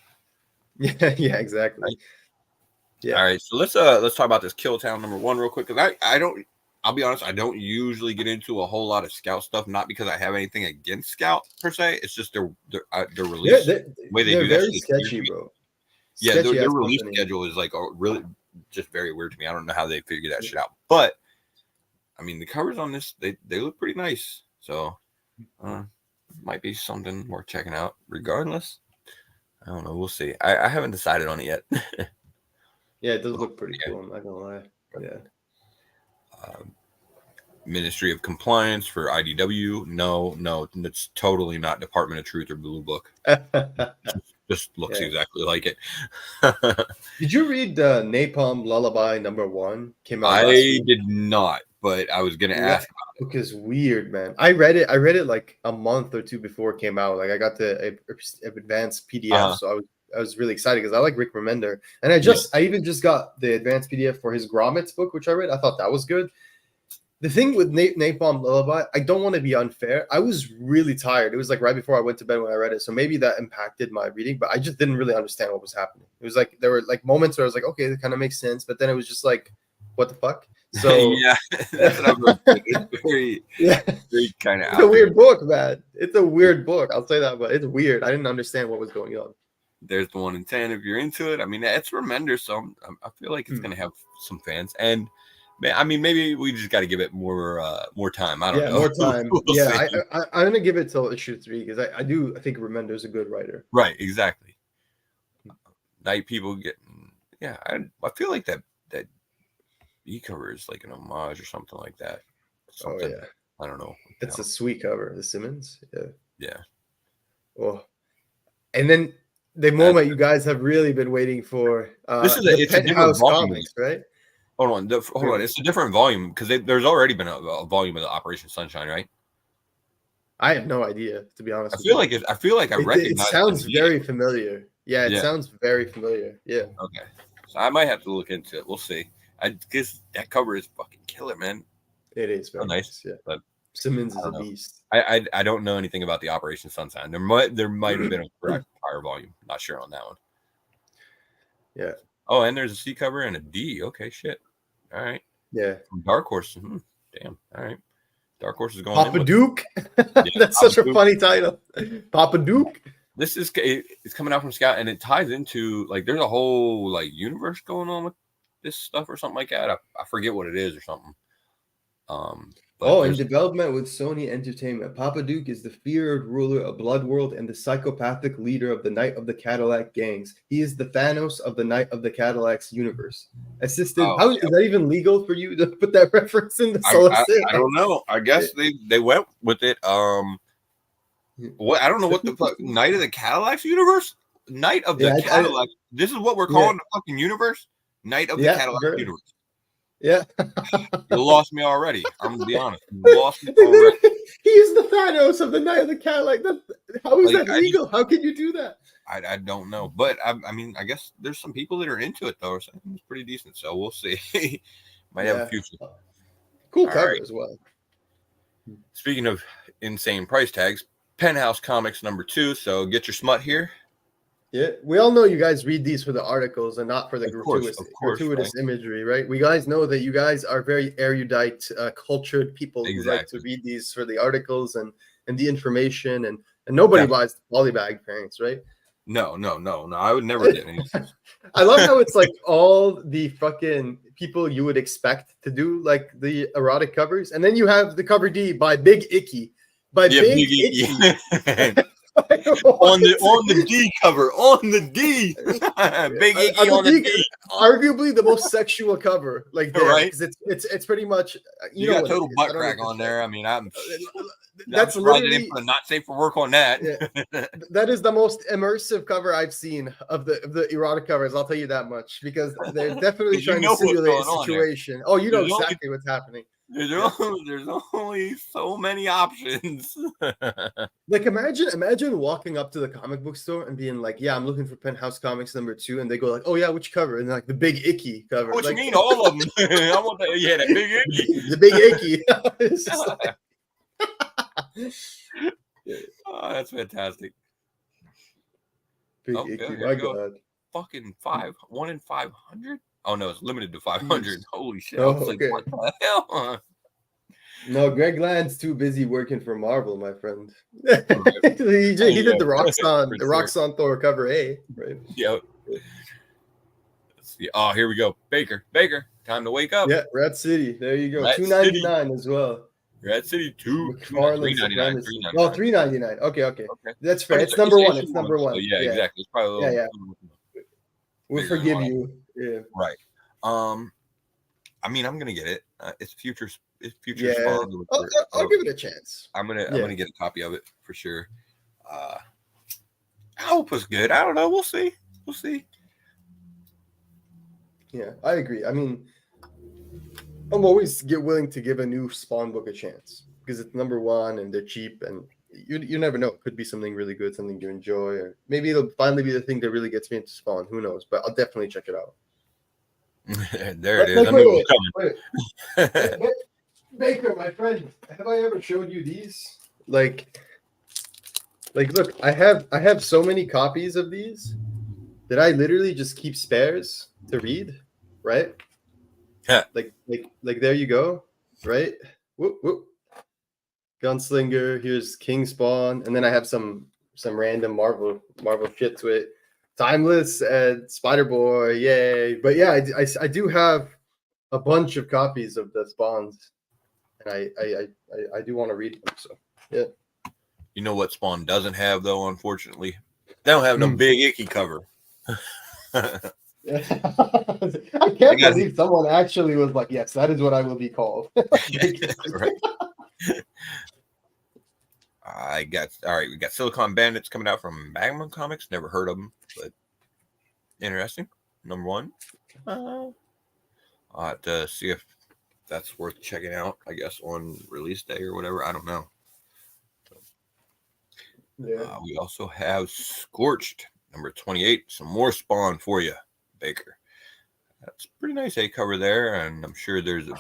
Yeah, exactly. Right. Yeah. All right. So let's talk about this Kill Town #1 real quick. Because I'll be honest, I don't usually get into a whole lot of Scout stuff, not because I have anything against Scout per se. It's just their release way they do that. Very sketchy, bro. Yeah, their release schedule is like really just very weird to me. I don't know how they figure that shit out. But I mean, the covers on this they look pretty nice. So might be something worth checking out. Regardless, I don't know. We'll see. I haven't decided on it yet. Yeah, it does look pretty cool. I'm not gonna lie. Yeah. Ministry of Compliance for IDW. No, it's totally not Department of Truth or Blue Book. Just looks exactly like it. Did you read Napalm Lullaby #1? Came out last I week. did not, but I was gonna ask. Book is weird, man. I read it like a month or two before it came out. Like I got the advanced PDF, so I was really excited because I like Rick Remender, and I even just got the advanced PDF for his Grommets book, which I read. I thought that was good. The thing with Napalm Lullaby, I don't want to be unfair. I was really tired. It was like right before I went to bed when I read it, so maybe that impacted my reading. But I just didn't really understand what was happening. It was like there were like moments where I was like, okay, that kind of makes sense, but then it was just like, what the fuck? So yeah, that's what I'm it's very kind of. It's a weird book, man. It's a weird book. I'll say that, but it's weird. I didn't understand what was going on. There's the 1 in 10 if you're into it. I mean, it's Remender, so I feel like it's gonna have some fans. And I mean, maybe we just got to give it more time. I don't know. More time. I'm gonna give it till issue 3 because I think Remender's a good writer. Right, exactly. Night People getting I feel like that cover is like an homage or something like that. Something, oh yeah, I don't know. It's a sweet cover, the Simmons. Yeah. Oh, and then the moment you guys have really been waiting for. This is it's Penthouse Comics, right? Hold on. It's a different volume because there's already been a volume of the Operation Sunshine, right? I have no idea, to be honest. I feel like I recognize. It sounds very familiar. Yeah, it sounds very familiar. Yeah. Okay, so I might have to look into it. We'll see. I guess that cover is fucking killer, man. It is very nice. Yeah, but Simmons is a beast. I don't know anything about the Operation Sunshine. There might have been a prior volume. Not sure on that one. Yeah. Oh, and there's a C cover and a D. Okay, shit. All right. Yeah. From Dark Horse. Damn. All right. Dark Horse is going. Papa Duke. That's such a funny title. Papa Duke. It's coming out from Scout, and it ties into like there's a whole like universe going on with this stuff or something like that. I forget what it is or something. In development with Sony Entertainment, Papa Duke is the feared ruler of Bloodworld and the psychopathic leader of the Night of the Cadillac gangs. He is the Thanos of the Night of the Cadillac's universe. Is that even legal for you to put that reference in the I don't know. I guess they went with it. What I don't know what the fuck Night of the Cadillac's universe? Night of the Cadillac. This is what we're calling the fucking universe? Night of the Cadillac universe. Yeah. You lost me already. I'm gonna be honest. You lost me already. He is the Thanos of the Night of the Cadillac. How is that legal? How can you do that? I don't know. But I mean, I guess there's some people that are into it though. So it's pretty decent. So we'll see. Might have a future. Cool cover as well. Speaking of insane price tags, Penthouse Comics #2. So get your smut here. Yeah, we all know you guys read these for the articles and not for the gratuitous imagery, right? We guys know that you guys are very erudite, cultured people who like to read these for the articles and the information, and nobody buys the polybag pants, right? No. I would never get any. I love how it's like all the fucking people you would expect to do like the erotic covers, and then you have the cover D by Big Icky. Big Icky. on the D cover, on the D, Big Icky on the D. Arguably the most sexual cover, like there, right? Because it's pretty much you got total butt crack on there. I mean, that's literally not safe for work on that. Yeah. That is the most immersive cover I've seen of the erotic covers. I'll tell you that much because they're definitely trying to simulate a situation. Oh, you know exactly what's happening. There's only so many options. Like imagine walking up to the comic book store and being like, "Yeah, I'm looking for Penthouse Comics #2," and they go like, "Oh yeah, which cover?" And like the Big Icky cover. What like, you mean, all of them? I want that. Yeah, that Big Icky. The Big Icky. It's just like... Oh, that's fantastic. Big Icky, my God. Fucking 1 in 500. Oh no, it's limited to 500. Holy shit! Oh, like, what the hell? No, Greg Land's too busy working for Marvel, my friend. He did the Roxxon Thor cover A, right? Yep. Oh, here we go. Baker, time to wake up. Yeah, Rat City. There you go. $2.99 as well. Rat City $3.99. Oh, $3.99. Okay. That's fair. It's number one. It's number one. So yeah, exactly. It's probably We'll forgive you. Yeah. Right. I mean, I'm gonna get it. It's future Yeah, spawns. I'll give it a chance. I'm Yeah. gonna get a copy of it for sure. I hope it's good. I don't know. We'll see. We'll see. Yeah, I agree. I mean, I'm always willing to give a new Spawn book a chance because it's number one and they're cheap, and you never know. It could be something really good, something you enjoy, or maybe it'll finally be the thing that really gets me into Spawn. Who knows? But I'll definitely check it out. There it is. I knew it was coming. Wait. Baker, my friend, have I ever showed you these? Like, look, I have so many copies of these that I literally just keep spares to read, right? Yeah. Like there you go, right? Whoop whoop. Gunslinger, here's King Spawn, and then I have some random Marvel shit to it. Timeless and Spider Boy, yay! But yeah, I do have a bunch of copies of the Spawns, and I do want to read them. So yeah. You know what Spawn doesn't have though, unfortunately? They don't have no big icky cover. I can't believe someone actually was like, yes, that is what I will be called. Right. All right. We got Silicon Bandits coming out from Magma Comics. Never heard of them, but interesting. Number one. I'll have to see if that's worth checking out, I guess, on release day or whatever. I don't know. Yeah. We also have Scorched, number 28. Some more Spawn for you, Baker. That's pretty nice A cover there, and I'm sure there's a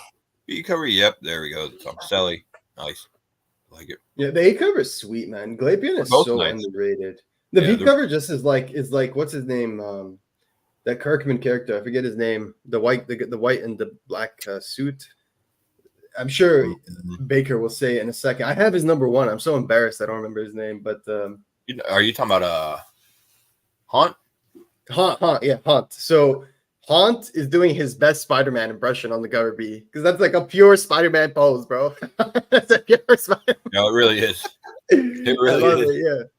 B cover. Yep, there we go. Tom Selly. Nice. I like it. Yeah, the A cover is sweet, man. Glapion is so underrated. The B cover just is like what's his name? That Kirkman character. I forget his name. The white and the black suit. I'm sure Baker will say it in a second. I have his number one. I'm so embarrassed I don't remember his name. But are you talking about Haunt? Haunt, yeah, Haunt. So Haunt is doing his best Spider-Man impression on the cover B because that's like a pure Spider-Man pose, bro. That's a pure Spider-Man. No, it really is. It really is.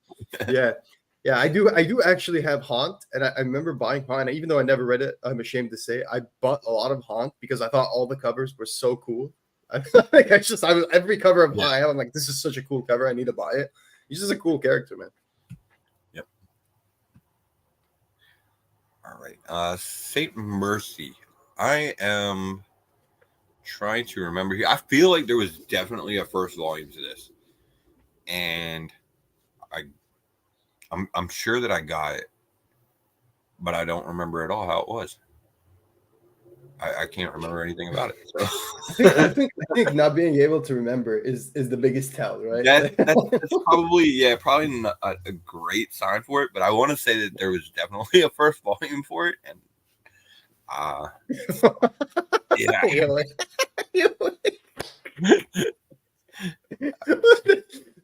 Yeah. I do actually have Haunt, and I remember buying Haunt. Even though I never read it, I'm ashamed to say I bought a lot of Haunt because I thought all the covers were so cool. I was every cover of Haunt. I'm like, this is such a cool cover. I need to buy it. He's just a cool character, man. Yep. All right. Saint Mercy. I am trying to remember here. I feel like there was definitely a first volume to this, and I'm sure that I got it, but I don't remember at all how it was. I can't remember anything about it. So. I think not being able to remember is the biggest tell, right? That's probably not a great sign for it, but I want to say that there was definitely a first volume for it, and yeah.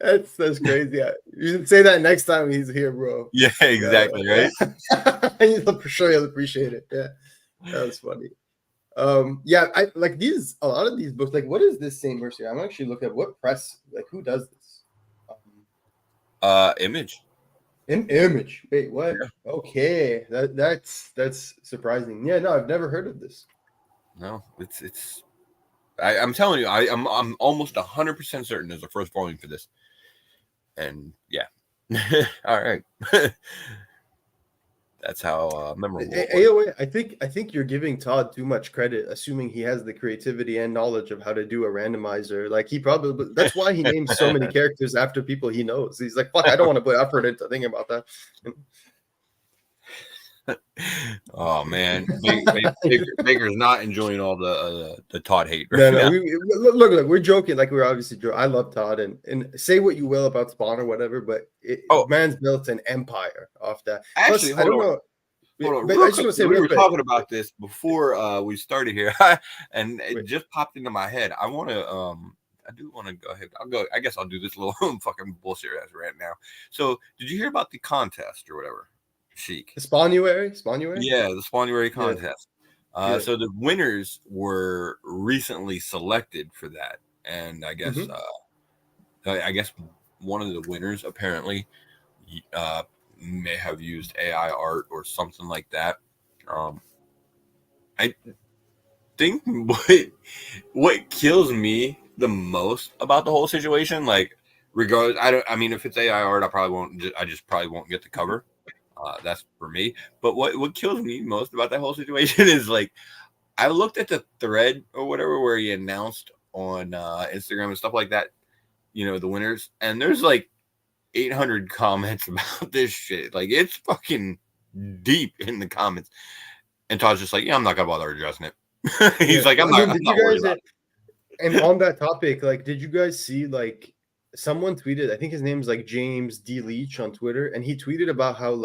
That's crazy. You should say that next time he's here, bro. Yeah, exactly, right? I'm sure he'll appreciate it. Yeah, that was funny. I like these. A lot of these books. Like, what is this Saint Mercy? I'm actually looking at what press. Like, who does this? Image. Image. Wait, what? Yeah. Okay, that's surprising. Yeah, no, I've never heard of this. No, it's. I'm telling you, I'm almost 100% certain there's a first volume for this, and yeah. All right. That's how memorable. AOA, I think you're giving Todd too much credit, assuming he has the creativity and knowledge of how to do a randomizer. Like he probably that's why he names so many characters after people he knows. He's like, fuck, I don't want to put effort into thinking about that. Oh man, Baker's not enjoying all the Todd hate. Right now. Look, we're joking. Like we're obviously joking. I love Todd, and say what you will about Spawn or whatever, but man's built an empire off that. Actually, plus, I don't know. Hold on, I just want to say we were talking about this before we started here, and it just popped into my head. I want to. I do want to go ahead. I guess I'll do this little fucking bullshit ass rant now. So, did you hear about the contest or whatever? Chic. The Spawnuary? Yeah, the Spawnuary contest. So the winners were recently selected for that, and I guess one of the winners apparently may have used AI art or something like that. think what kills me the most about the whole situation, like, regardless, I mean, if it's AI art, I just probably won't get the cover. That's for me. But what kills me most about that whole situation is, like, I looked at the thread or whatever where he announced on Instagram and stuff like that, the winners, and there's like 800 comments about this shit. Like, it's fucking deep in the comments. And Todd's just like, yeah, I'm not gonna bother addressing it. He's like, I'm not worried about it. And on that topic, like, did you guys see, like, someone tweeted, I think his name is like James D. Leach on Twitter, and he tweeted about how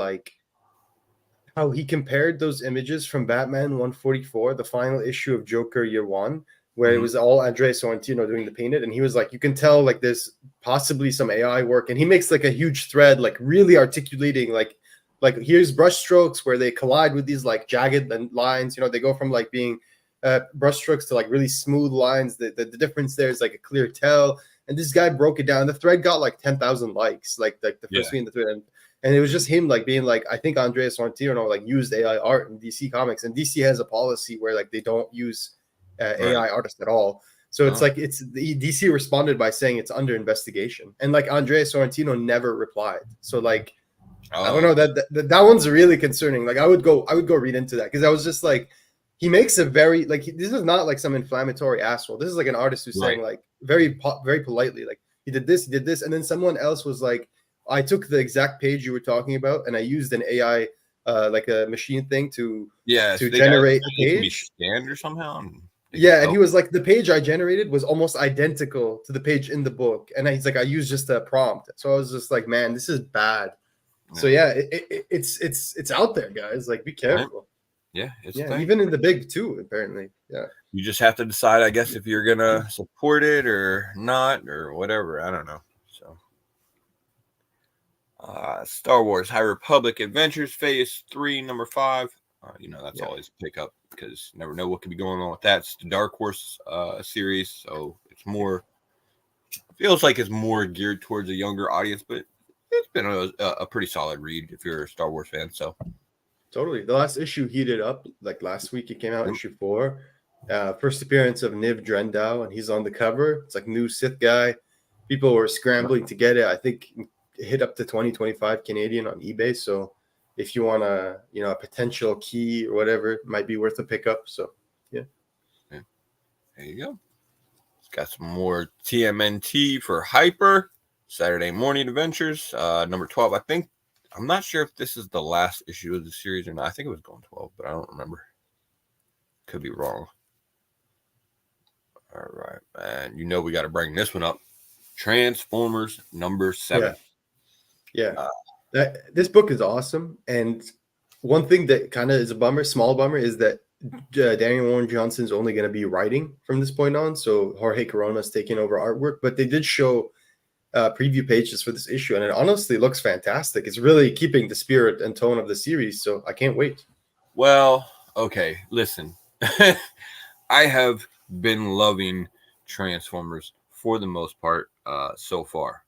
he compared those images from Batman 144, the final issue of Joker Year One, where it was all Andrea Sorrentino doing the painted, and he was like, you can tell like there's possibly some AI work, and he makes like a huge thread, like really articulating like here's brush strokes where they collide with these like jagged lines, they go from like being brush strokes to like really smooth lines. The difference there is like a clear tell. And this guy broke it down. The thread got like 10,000 likes, like the first week in the thread. And it was just him like being like, I think Andrea Sorrentino like used AI art in DC Comics, and DC has a policy where like they don't use AI artists at all. So it's like DC responded by saying it's under investigation, and like Andrea Sorrentino never replied. So like I don't know, that one's really concerning. Like I would go read into that, because I was just like, he makes a very like this is not like some inflammatory asshole. This is like an artist who's saying like very politely like he did this, and then someone else was like, I took the exact page you were talking about and I used an AI like a machine thing to generate a page. Be scanned or somehow. And he was like, the page I generated was almost identical to the page in the book, and he's like, I used just a prompt. So I was just like, man, this is bad. So it's out there, guys. Like, be careful. Yeah, even in the big too, apparently. Yeah, you just have to decide, I guess, if you're gonna support it or not or whatever. I don't know. So, Star Wars High Republic Adventures Phase 3, number 5. That's always a pickup, because you never know what could be going on with that. It's the Dark Horse series, so feels like it's more geared towards a younger audience, but it's been a pretty solid read if you're a Star Wars fan. So totally, the last issue heated up. Like last week, it came out, issue 4. First appearance of Niv Drendow, and he's on the cover. It's like new Sith guy. People were scrambling to get it. I think it hit up to 20-25 Canadian on eBay. So if you want a potential key or whatever, it might be worth a pickup. So yeah. There you go. It's got some more TMNT for Hyper. Saturday Morning Adventures, number 12. I'm not sure if this is the last issue of the series or not. I think it was going 12, but I don't remember. Could be wrong. All right, and we got to bring this one up. Transformers number 7. Yeah. This book is awesome, and one thing that kind of is a small bummer, is that Daniel Warren Johnson's only going to be writing from this point on. So Jorge Corona's taking over artwork, but they did show preview pages for this issue, and it honestly looks fantastic. It's really keeping the spirit and tone of the series, so I can't wait. Well, okay, listen. I have been loving Transformers for the most part so far.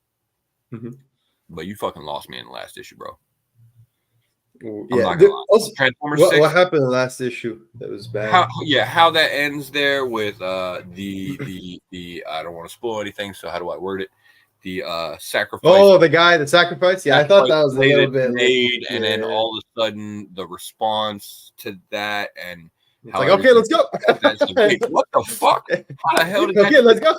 But you fucking lost me in the last issue, bro. Yeah. Transformers what happened in the last issue that was bad? How that ends there with the I don't want to spoil anything, so how do I word it? The sacrifice. Oh, the guy that sacrificed. Yeah, I thought that was a little bit made, and then all of a sudden the response to that, and it's like, okay, let's go. What the fuck? How the hell did that? Okay, let's go.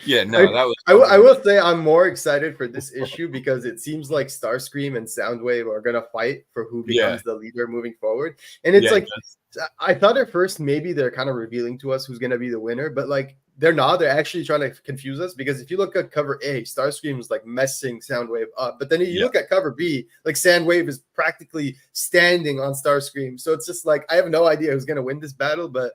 Yeah, no, that was. I will say I'm more excited for this issue because it seems like Starscream and Soundwave are gonna fight for who becomes the leader moving forward. And it's I thought at first maybe they're kind of revealing to us who's gonna be the winner, but like they're not. They're actually trying to confuse us, because if you look at cover A, Starscream is like messing Soundwave up, but then if you look at cover B, like Soundwave is practically standing on Starscream. So it's just like I have no idea who's gonna win this battle, but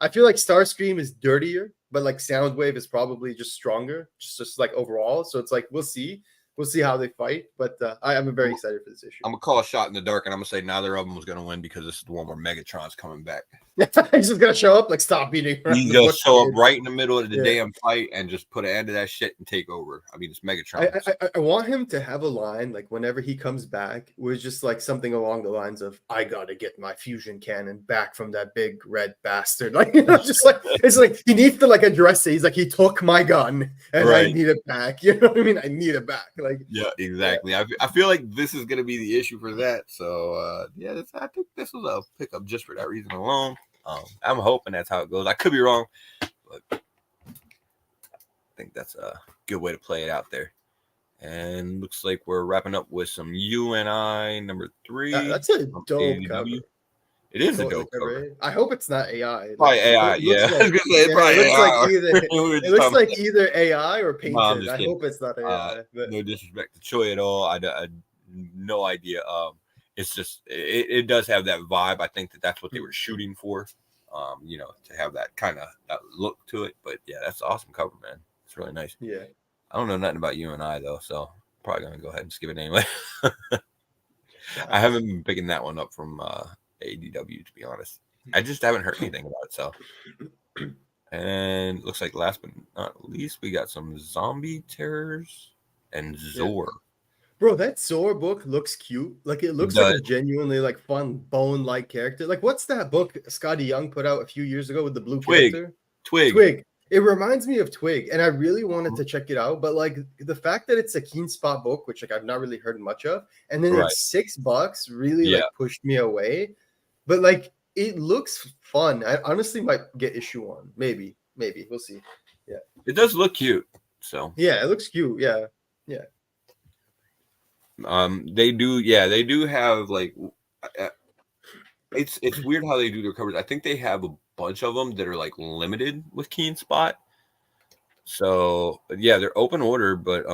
I feel like Starscream is dirtier, but like Soundwave is probably just stronger, just like overall. So it's like we'll see. we'll see how they fight. But I'm very excited for this issue. I'm gonna call a shot in the dark, and I'm gonna say neither of them was gonna win because this is the one where Megatron's coming back. He's just gonna show up, like, stop beating around He's the gonna bush, show up kid. right in the middle of the Yeah. damn fight and just put an end to that shit and take over. I mean, it's Megatron. I want him to have a line like whenever he comes back, was just like something along the lines of, "I gotta get my fusion cannon back from that big red bastard." Like, you know, just like it's like he needs to like address it. He's like, he took my gun and I Right. need it back. You know what I mean? I need it back. Like, Yeah, exactly. I feel like this is gonna be the issue for that. So yeah, I think this was a pickup just for that reason alone. I'm hoping that's how it goes. I could be wrong, but I think that's a good way to play it out there. And looks like we're wrapping up with some UNI number 3. that's a from dope ADW. cover. It is a Totally dope cover. cover. I hope it's not AI. Probably Like, AI, it yeah. looks I was gonna say it's probably it looks AI. like either We were it just looks talking like about- either AI or No, I'm painted. just I kidding. hope it's not AI. But No disrespect to Choi at all. I no idea. It's just it does have that vibe. I think that's what they were shooting for. You know, to have that kind of that look to it. But yeah, that's an awesome cover, man. It's really nice. yeah. I don't know nothing about you and I though, so probably gonna go ahead and skip it anyway. I haven't been picking that one up from ADW, to be honest. I just haven't heard anything about it. So, and looks like last but not least, we got some zombie terrors and Zor. Bro, that Zor book looks cute. Like, it looks like a genuinely like fun bone-like character. Like, what's that book Scotty Young put out a few years ago with the blue character? Twig. It reminds me of Twig, and I really wanted to check it out. But like the fact that it's a Keen Spot book, which like I've not really heard much of, and then it's $6, really like pushed me away. But like it looks fun. I honestly might get issue 1. Maybe we'll see. Yeah, it does look cute. So yeah, it looks cute. Yeah. They do have like it's weird how they do their covers. I think they have a bunch of them that are like limited with Keen Spot. So yeah, they're open order, but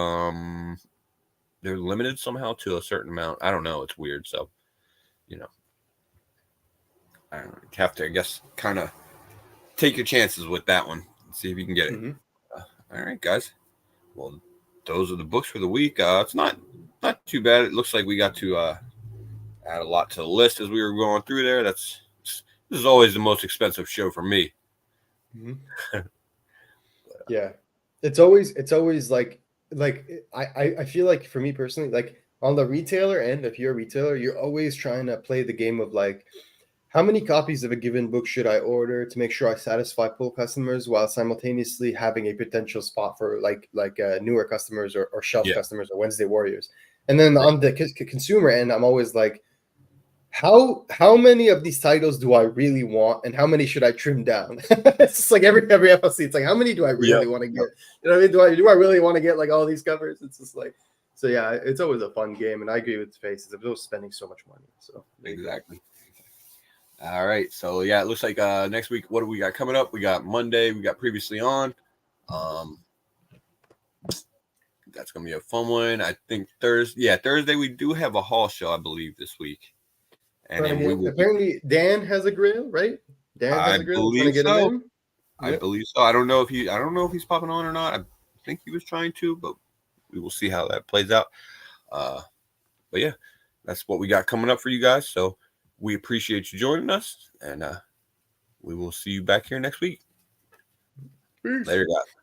they're limited somehow to a certain amount. I don't know. It's weird. So, you know, I don't know. You have to, I guess, kind of take your chances with that one and see if you can get it. All right, guys. Well, those are the books for the week. It's not too bad. It looks like we got to add a lot to the list as we were going through there. This is always the most expensive show for me. Yeah, it's always like I feel like for me personally, like on the retailer end, if you're a retailer, you're always trying to play the game of like, how many copies of a given book should I order to make sure I satisfy pull customers while simultaneously having a potential spot for like newer customers or shelf customers or Wednesday Warriors. And then on the consumer end, I'm always like, how many of these titles do I really want, and how many should I trim down? It's just like every FOC. It's like, how many do I really want to get? You know what I mean? Do I really want to get like all these covers? It's just like, so yeah, it's always a fun game, and I agree with Faces. I'm just spending so much money. So exactly. All right, so yeah, it looks like next week, what do we got coming up? We got Monday. We got Previously On. That's gonna be a fun one. I think Thursday we do have a haul show, I believe, this week. And then apparently Dan has a grill, right? Dan has a grill. Believe so. I believe so. I don't know if he's popping on or not. I think he was trying to, but we will see how that plays out. But yeah, that's what we got coming up for you guys. So we appreciate you joining us, and we will see you back here next week. Peace. Later, guys.